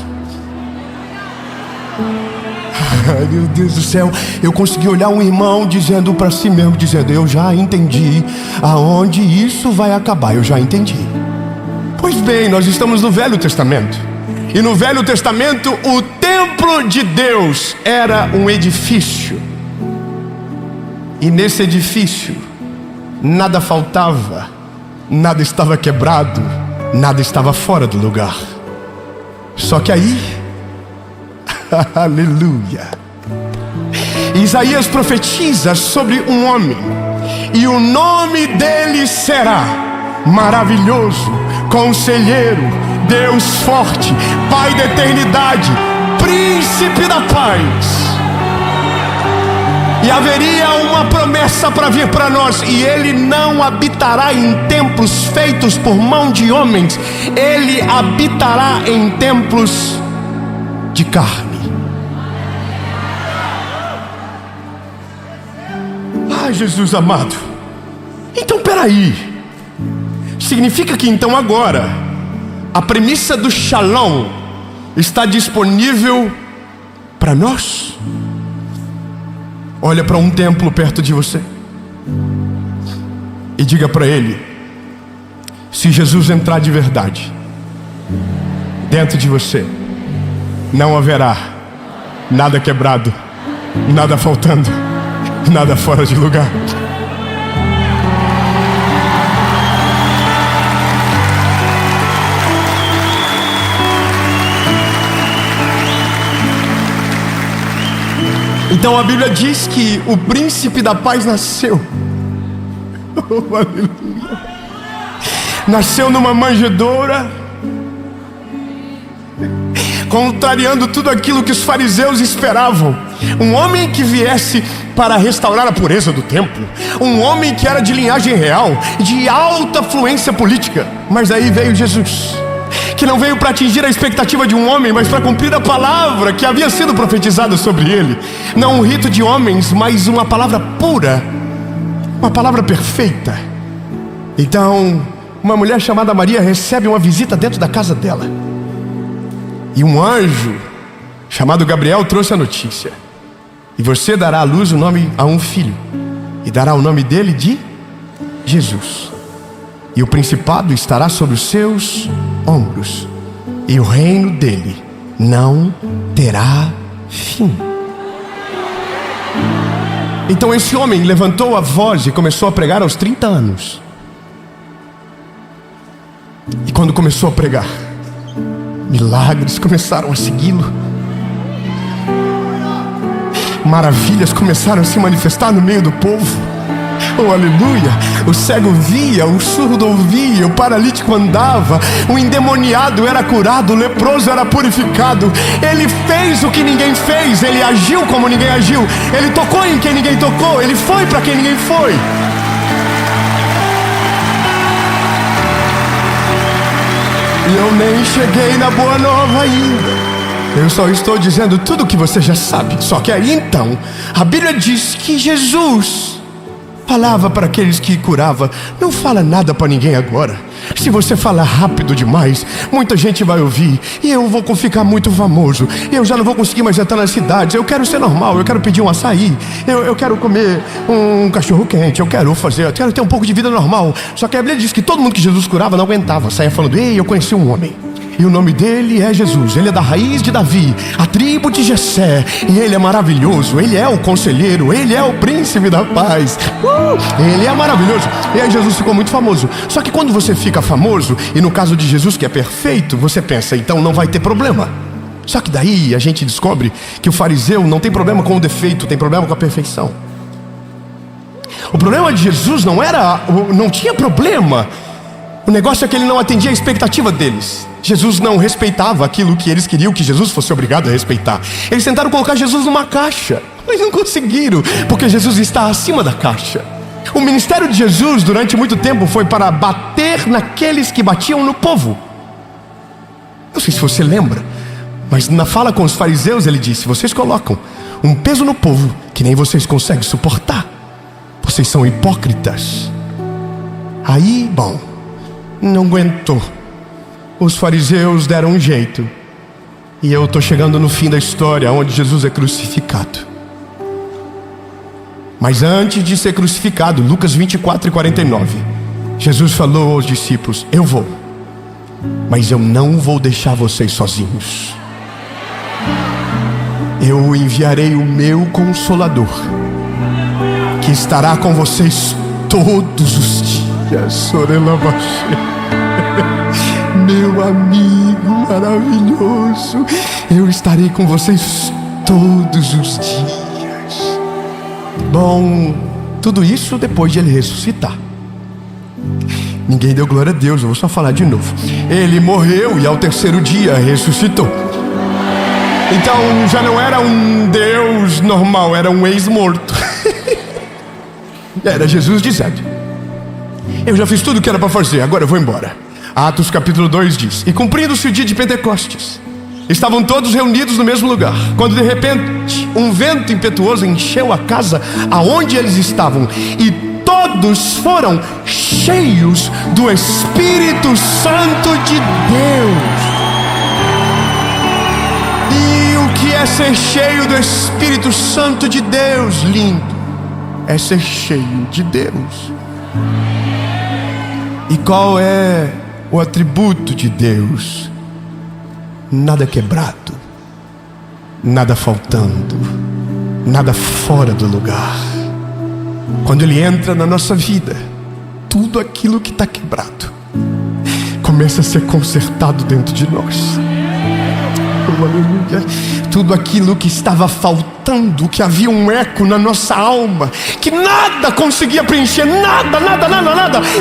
Ai, meu Deus do céu, eu consegui olhar um irmão dizendo para si mesmo, dizendo: eu já entendi aonde isso vai acabar, eu já entendi. Pois bem, nós estamos no Velho Testamento, e no Velho Testamento o templo de Deus era um edifício, e nesse edifício nada faltava, nada estava quebrado, nada estava fora do lugar. Só que aí aleluia, Isaías profetiza sobre um homem, e o nome dele será Maravilhoso, Conselheiro, Deus forte, Pai da eternidade, Príncipe da paz. E haveria uma promessa para vir para nós: e Ele não habitará em templos feitos por mão de homens, Ele habitará em templos de carne. Ai, Jesus amado, então peraí, significa que então agora a premissa do Shalom está disponível para nós? Olha para um templo perto de você e diga para ele: se Jesus entrar de verdade dentro de você, não haverá nada quebrado, nada faltando, nada fora de lugar. Então a Bíblia diz que o príncipe da paz nasceu. Oh, aleluia. Nasceu numa manjedoura, contrariando tudo aquilo que os fariseus esperavam. Um homem que viesse para restaurar a pureza do templo, um homem que era de linhagem real, de alta fluência política. Mas aí veio Jesus, que não veio para atingir a expectativa de um homem, mas para cumprir a palavra que havia sido profetizada sobre ele. Não um rito de homens, mas uma palavra pura, uma palavra perfeita. Então, uma mulher chamada Maria recebe uma visita dentro da casa dela, e um anjo chamado Gabriel trouxe a notícia: e você dará à luz o nome a um filho, e dará o nome dele de Jesus, e o principado estará sobre os seus ombros, e o reino dele não terá fim. Então esse homem levantou a voz e começou a pregar aos 30 anos. E quando começou a pregar, milagres começaram a segui-lo, maravilhas começaram a se manifestar no meio do povo. Oh, aleluia! O cego via, o surdo ouvia, o paralítico andava, o endemoniado era curado, o leproso era purificado. Ele fez o que ninguém fez, ele agiu como ninguém agiu, ele tocou em quem ninguém tocou, ele foi para quem ninguém foi. E eu nem cheguei na boa nova ainda. Eu só estou dizendo tudo o que você já sabe. Só que aí então, a Bíblia diz que Jesus falava para aqueles que curava: não fala nada para ninguém agora. Se você falar rápido demais, muita gente vai ouvir, e eu vou ficar muito famoso, eu já não vou conseguir mais entrar nas cidades. Eu quero ser normal, eu quero pedir um açaí, eu quero comer um cachorro quente, eu quero ter um pouco de vida normal. Só que a Bíblia diz que todo mundo que Jesus curava não aguentava, saia falando: ei, eu conheci um homem, e o nome dele é Jesus, ele é da raiz de Davi, a tribo de Jessé, e ele é maravilhoso, ele é o conselheiro, ele é o príncipe da paz, ele é maravilhoso. E aí Jesus ficou muito famoso. Só que quando você fica famoso, e no caso de Jesus que é perfeito, você pensa: então não vai ter problema. Só que daí a gente descobre que o fariseu não tem problema com o defeito, tem problema com a perfeição. O problema de Jesus não tinha problema. O negócio é que ele não atendia a expectativa deles. Jesus não respeitava aquilo que eles queriam que Jesus fosse obrigado a respeitar. Eles tentaram colocar Jesus numa caixa, mas não conseguiram, porque Jesus está acima da caixa. O ministério de Jesus durante muito tempo foi para bater naqueles que batiam no povo. Não sei se você lembra, mas na fala com os fariseus ele disse: vocês colocam um peso no povo que nem vocês conseguem suportar. Vocês são hipócritas. Aí, bom, não aguentou. Os fariseus deram um jeito, e eu estou chegando no fim da história, onde Jesus é crucificado. Mas antes de ser crucificado, Lucas 24:49, Jesus falou aos discípulos: eu vou, mas eu não vou deixar vocês sozinhos. Eu enviarei o meu Consolador, que estará com vocês todos os dias. Meu amigo maravilhoso, eu estarei com vocês todos os dias. Bom, tudo isso depois de ele ressuscitar. Ninguém deu glória a Deus, eu vou só falar de novo. Ele morreu e ao terceiro dia ressuscitou. Então já não era um Deus normal, era um ex-morto. Era Jesus dizendo: eu já fiz tudo o que era para fazer, agora eu vou embora. Atos capítulo 2 diz: e cumprindo-se o dia de Pentecostes, estavam todos reunidos no mesmo lugar, quando de repente um vento impetuoso encheu a casa aonde eles estavam, e todos foram cheios do Espírito Santo de Deus. E o que é ser cheio do Espírito Santo de Deus, lindo? É ser cheio de Deus. E qual é o atributo de Deus? Nada quebrado, nada faltando, nada fora do lugar. Quando Ele entra na nossa vida, tudo aquilo que está quebrado começa a ser consertado dentro de nós. Oh, aleluia. Tudo aquilo que estava faltando, que havia um eco na nossa alma, que nada conseguia preencher, nada,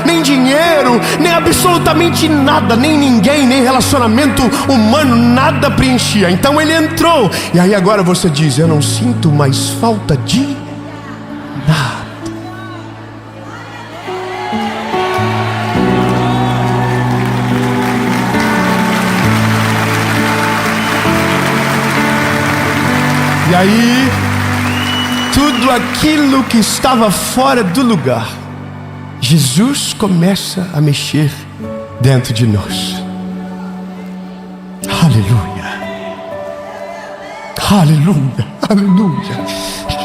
nem dinheiro, nem absolutamente nada, nem ninguém, nem relacionamento humano, nada preenchia. Então Ele entrou, e aí agora você diz: eu não sinto mais falta de nada. E aí, tudo aquilo que estava fora do lugar, Jesus começa a mexer dentro de nós. Aleluia, aleluia, aleluia,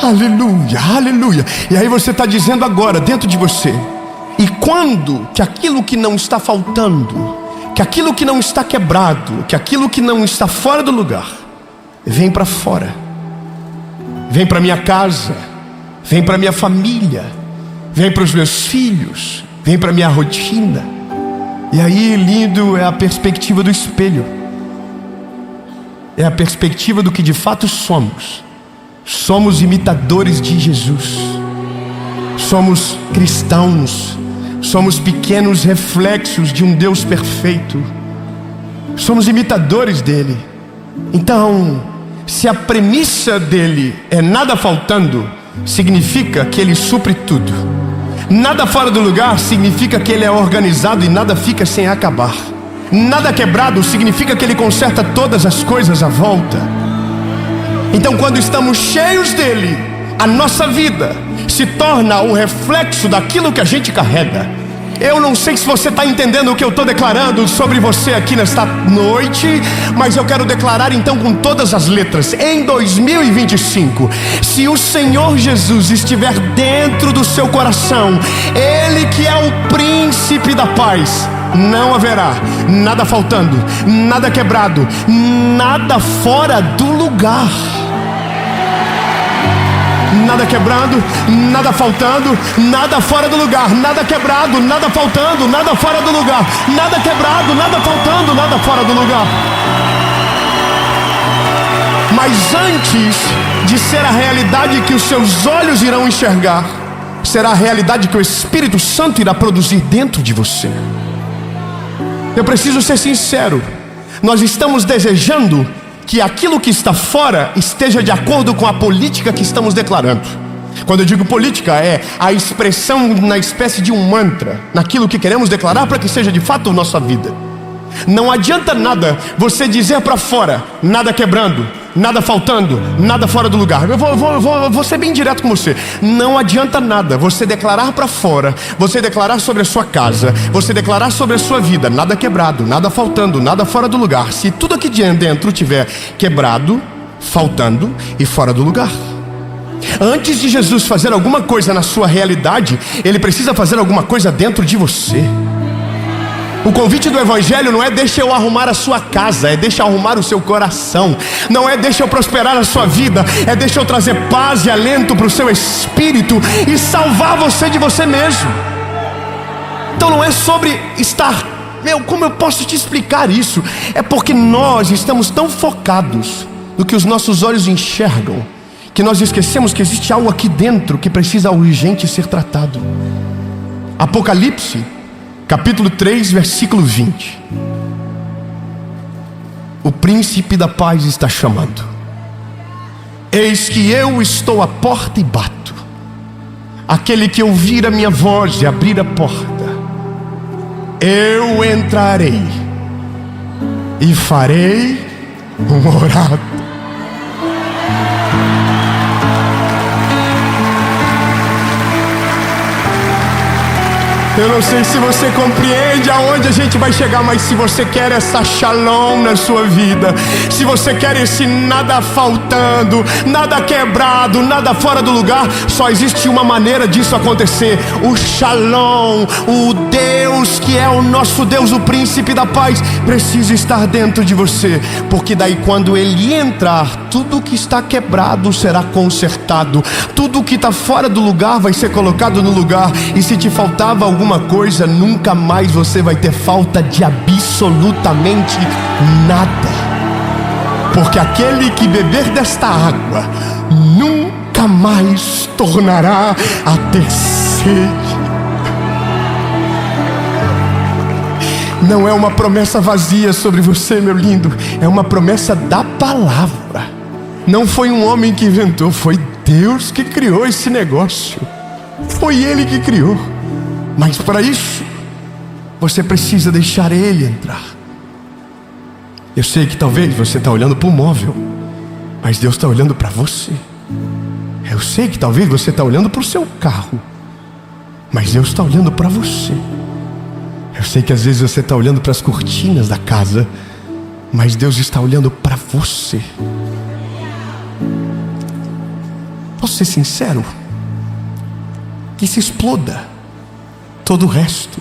aleluia, aleluia. E aí você está dizendo agora dentro de você: e quando que aquilo que não está faltando, que aquilo que não está quebrado, que aquilo que não está fora do lugar, vem para fora, vem para minha casa, vem para minha família, vem para os meus filhos, vem para minha rotina. E aí, lindo, é a perspectiva do espelho. É a perspectiva do que de fato somos. Somos imitadores de Jesus. Somos cristãos. Somos pequenos reflexos de um Deus perfeito. Somos imitadores dele. Então, se a premissa dele é nada faltando, significa que ele supre tudo. Nada fora do lugar significa que ele é organizado e nada fica sem acabar. Nada quebrado significa que ele conserta todas as coisas à volta. Então, quando estamos cheios dele, a nossa vida se torna o reflexo daquilo que a gente carrega. Eu não sei se você está entendendo o que eu estou declarando sobre você aqui nesta noite, mas eu quero declarar então com todas as letras: em 2025, se o Senhor Jesus estiver dentro do seu coração, Ele que é o príncipe da paz, não haverá nada faltando, nada quebrado, nada fora do lugar. Nada quebrado, nada faltando, nada fora do lugar. Nada quebrado, nada faltando, nada fora do lugar. Nada quebrado, nada faltando, nada fora do lugar. Mas antes de ser a realidade que os seus olhos irão enxergar, será a realidade que o Espírito Santo irá produzir dentro de você. Eu preciso ser sincero: nós estamos desejando que aquilo que está fora esteja de acordo com a política que estamos declarando. Quando eu digo política, é a expressão na espécie de um mantra, naquilo que queremos declarar para que seja de fato a nossa vida. Não adianta nada você dizer para fora: nada quebrando, nada faltando, nada fora do lugar. Eu vou ser bem direto com você. Não adianta nada você declarar para fora, você declarar sobre a sua casa, você declarar sobre a sua vida: nada quebrado, nada faltando, nada fora do lugar, se tudo aqui dentro tiver quebrado, faltando e fora do lugar. Antes de Jesus fazer alguma coisa na sua realidade, Ele precisa fazer alguma coisa dentro de você. O convite do Evangelho não é deixa eu arrumar a sua casa, é deixa eu arrumar o seu coração. Não é deixa eu prosperar a sua vida, é deixa eu trazer paz e alento para o seu espírito e salvar você de você mesmo. Então não é sobre estar... como eu posso te explicar isso? É porque nós estamos tão focados no que os nossos olhos enxergam, que nós esquecemos que existe algo aqui dentro que precisa urgente ser tratado. Apocalipse capítulo 3, versículo 20. O príncipe da paz está chamando. Eis que eu estou à porta e bato. Aquele que ouvir a minha voz e abrir a porta, eu entrarei e farei morada. Eu não sei se você compreende aonde a gente vai chegar, mas se você quer essa shalom na sua vida, se você quer esse nada faltando, nada quebrado, nada fora do lugar, só existe uma maneira disso acontecer: o shalom, o Deus que é o nosso Deus, o príncipe da paz, precisa estar dentro de você, porque daí quando ele entrar, tudo que está quebrado será consertado, tudo que está fora do lugar vai ser colocado no lugar, e se te faltava alguma coisa, nunca mais você vai ter falta de absolutamente nada, porque aquele que beber desta água nunca mais tornará a ter sede. Não é uma promessa vazia sobre você, meu lindo, é uma promessa da palavra. Não foi um homem que inventou, foi Deus que criou esse negócio, foi Ele que criou. Mas para isso, você precisa deixar Ele entrar. Eu sei que talvez você está olhando para o móvel, mas Deus está olhando para você. Eu sei que talvez você está olhando para o seu carro, mas Deus está olhando para você. Eu sei que às vezes você está olhando para as cortinas da casa, mas Deus está olhando para você. Posso ser sincero? Que se exploda todo o resto.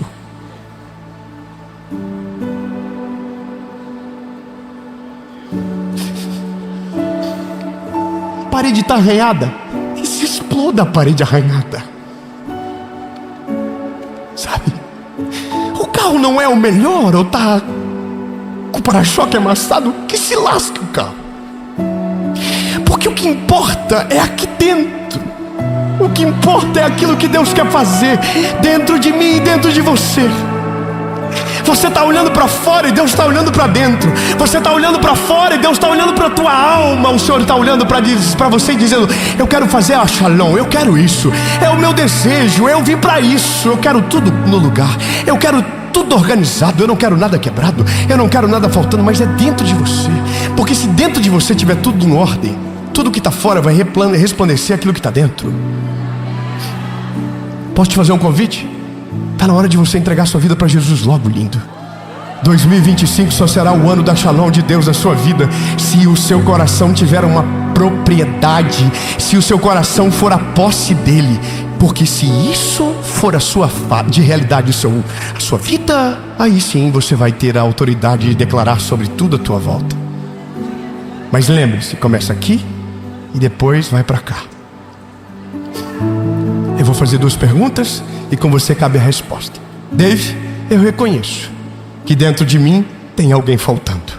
A parede está arranhada, que se exploda a parede arranhada. Sabe? O carro não é o melhor, ou está com o para-choque amassado, que se lasque o carro. Porque o que importa é aqui dentro. O que importa é aquilo que Deus quer fazer dentro de mim e dentro de você. Você está olhando para fora e Deus está olhando para dentro. Você está olhando para fora e Deus está olhando para a tua alma. O Senhor está olhando para você e dizendo: eu quero fazer a shalom, eu quero isso, é o meu desejo, eu vim para isso, eu quero tudo no lugar, eu quero tudo organizado, eu não quero nada quebrado, eu não quero nada faltando, mas é dentro de você. Porque se dentro de você tiver tudo em ordem, tudo que está fora vai resplandecer aquilo que está dentro. Posso te fazer um convite? Está na hora de você entregar sua vida para Jesus logo, lindo. 2025 só será o ano da shalom de Deus na sua vida se o seu coração tiver uma propriedade, se o seu coração for a posse dele. Porque se isso for a sua de realidade, a sua vida, aí sim você vai ter a autoridade de declarar sobre tudo à tua volta. Mas lembre-se, começa aqui e depois vai para cá. Eu vou fazer 2 perguntas e com você cabe a resposta. Dave, eu reconheço que dentro de mim tem alguém faltando.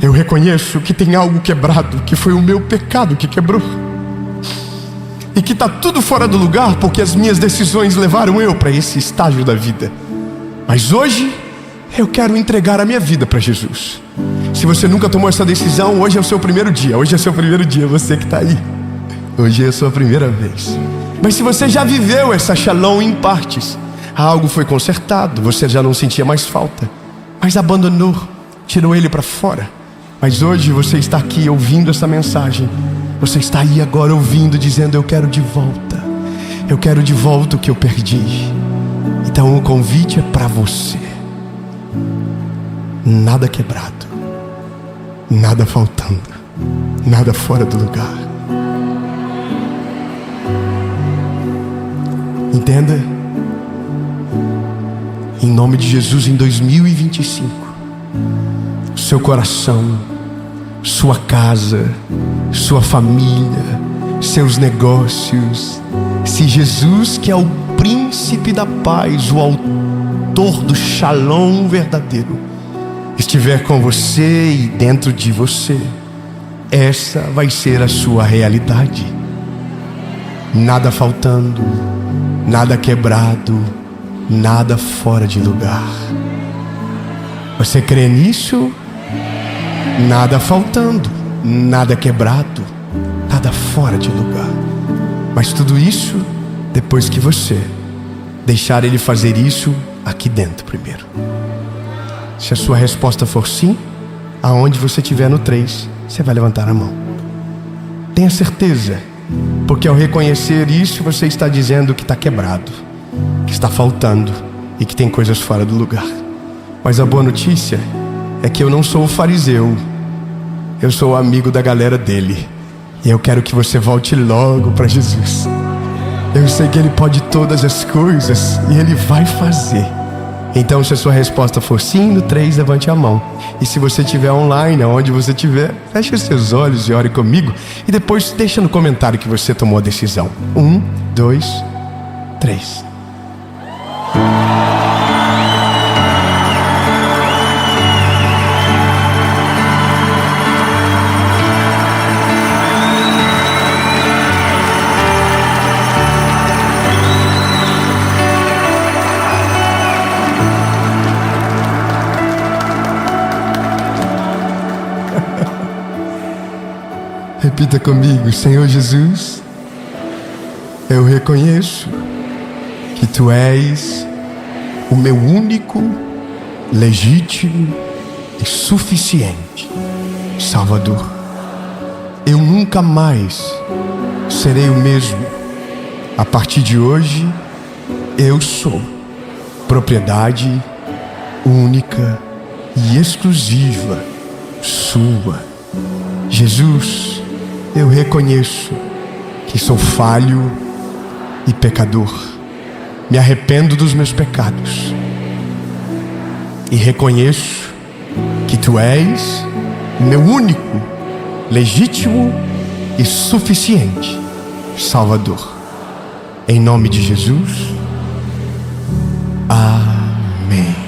Eu reconheço que tem algo quebrado, que foi o meu pecado que quebrou, e que está tudo fora do lugar porque as minhas decisões levaram eu para esse estágio da vida. Mas hoje eu quero entregar a minha vida para Jesus. Se você nunca tomou essa decisão, hoje é o seu primeiro dia. Hoje é o seu primeiro dia, você que está aí. Hoje é a sua primeira vez. Mas se você já viveu essa shalom em partes, algo foi consertado, você já não sentia mais falta, mas abandonou, tirou ele para fora. Mas hoje você está aqui ouvindo essa mensagem. Você está aí agora ouvindo, dizendo: eu quero de volta. Eu quero de volta o que eu perdi. Então o convite é para você. Nada quebrado, nada faltando, nada fora do lugar. Entenda? Em nome de Jesus, em 2025, seu coração, sua casa, sua família, seus negócios, se Jesus, que é o príncipe da paz, o autor do shalom verdadeiro, estiver com você e dentro de você, essa vai ser a sua realidade. Nada faltando, nada quebrado, nada fora de lugar. Você crê nisso? Nada faltando, nada quebrado, nada fora de lugar. Mas tudo isso depois que você deixar Ele fazer isso aqui dentro primeiro. Se a sua resposta for sim, aonde você estiver no 3, você vai levantar a mão. Tenha certeza, porque ao reconhecer isso, você está dizendo que está quebrado, que está faltando e que tem coisas fora do lugar. Mas a boa notícia é que eu não sou o fariseu, eu sou o amigo da galera dele. E eu quero que você volte logo para Jesus. Eu sei que Ele pode todas as coisas e Ele vai fazer. Então, se a sua resposta for sim, no 3, levante a mão. E se você estiver online, aonde você estiver, feche os seus olhos e ore comigo. E depois deixa no comentário que você tomou a decisão. 1, 2, 3. Repita comigo: Senhor Jesus, eu reconheço que Tu és o meu único, legítimo e suficiente Salvador. Eu nunca mais serei o mesmo. A partir de hoje, eu sou propriedade única e exclusiva Sua. Jesus, eu reconheço que sou falho e pecador. Me arrependo dos meus pecados e reconheço que Tu és o meu único, legítimo e suficiente Salvador. Em nome de Jesus, amém.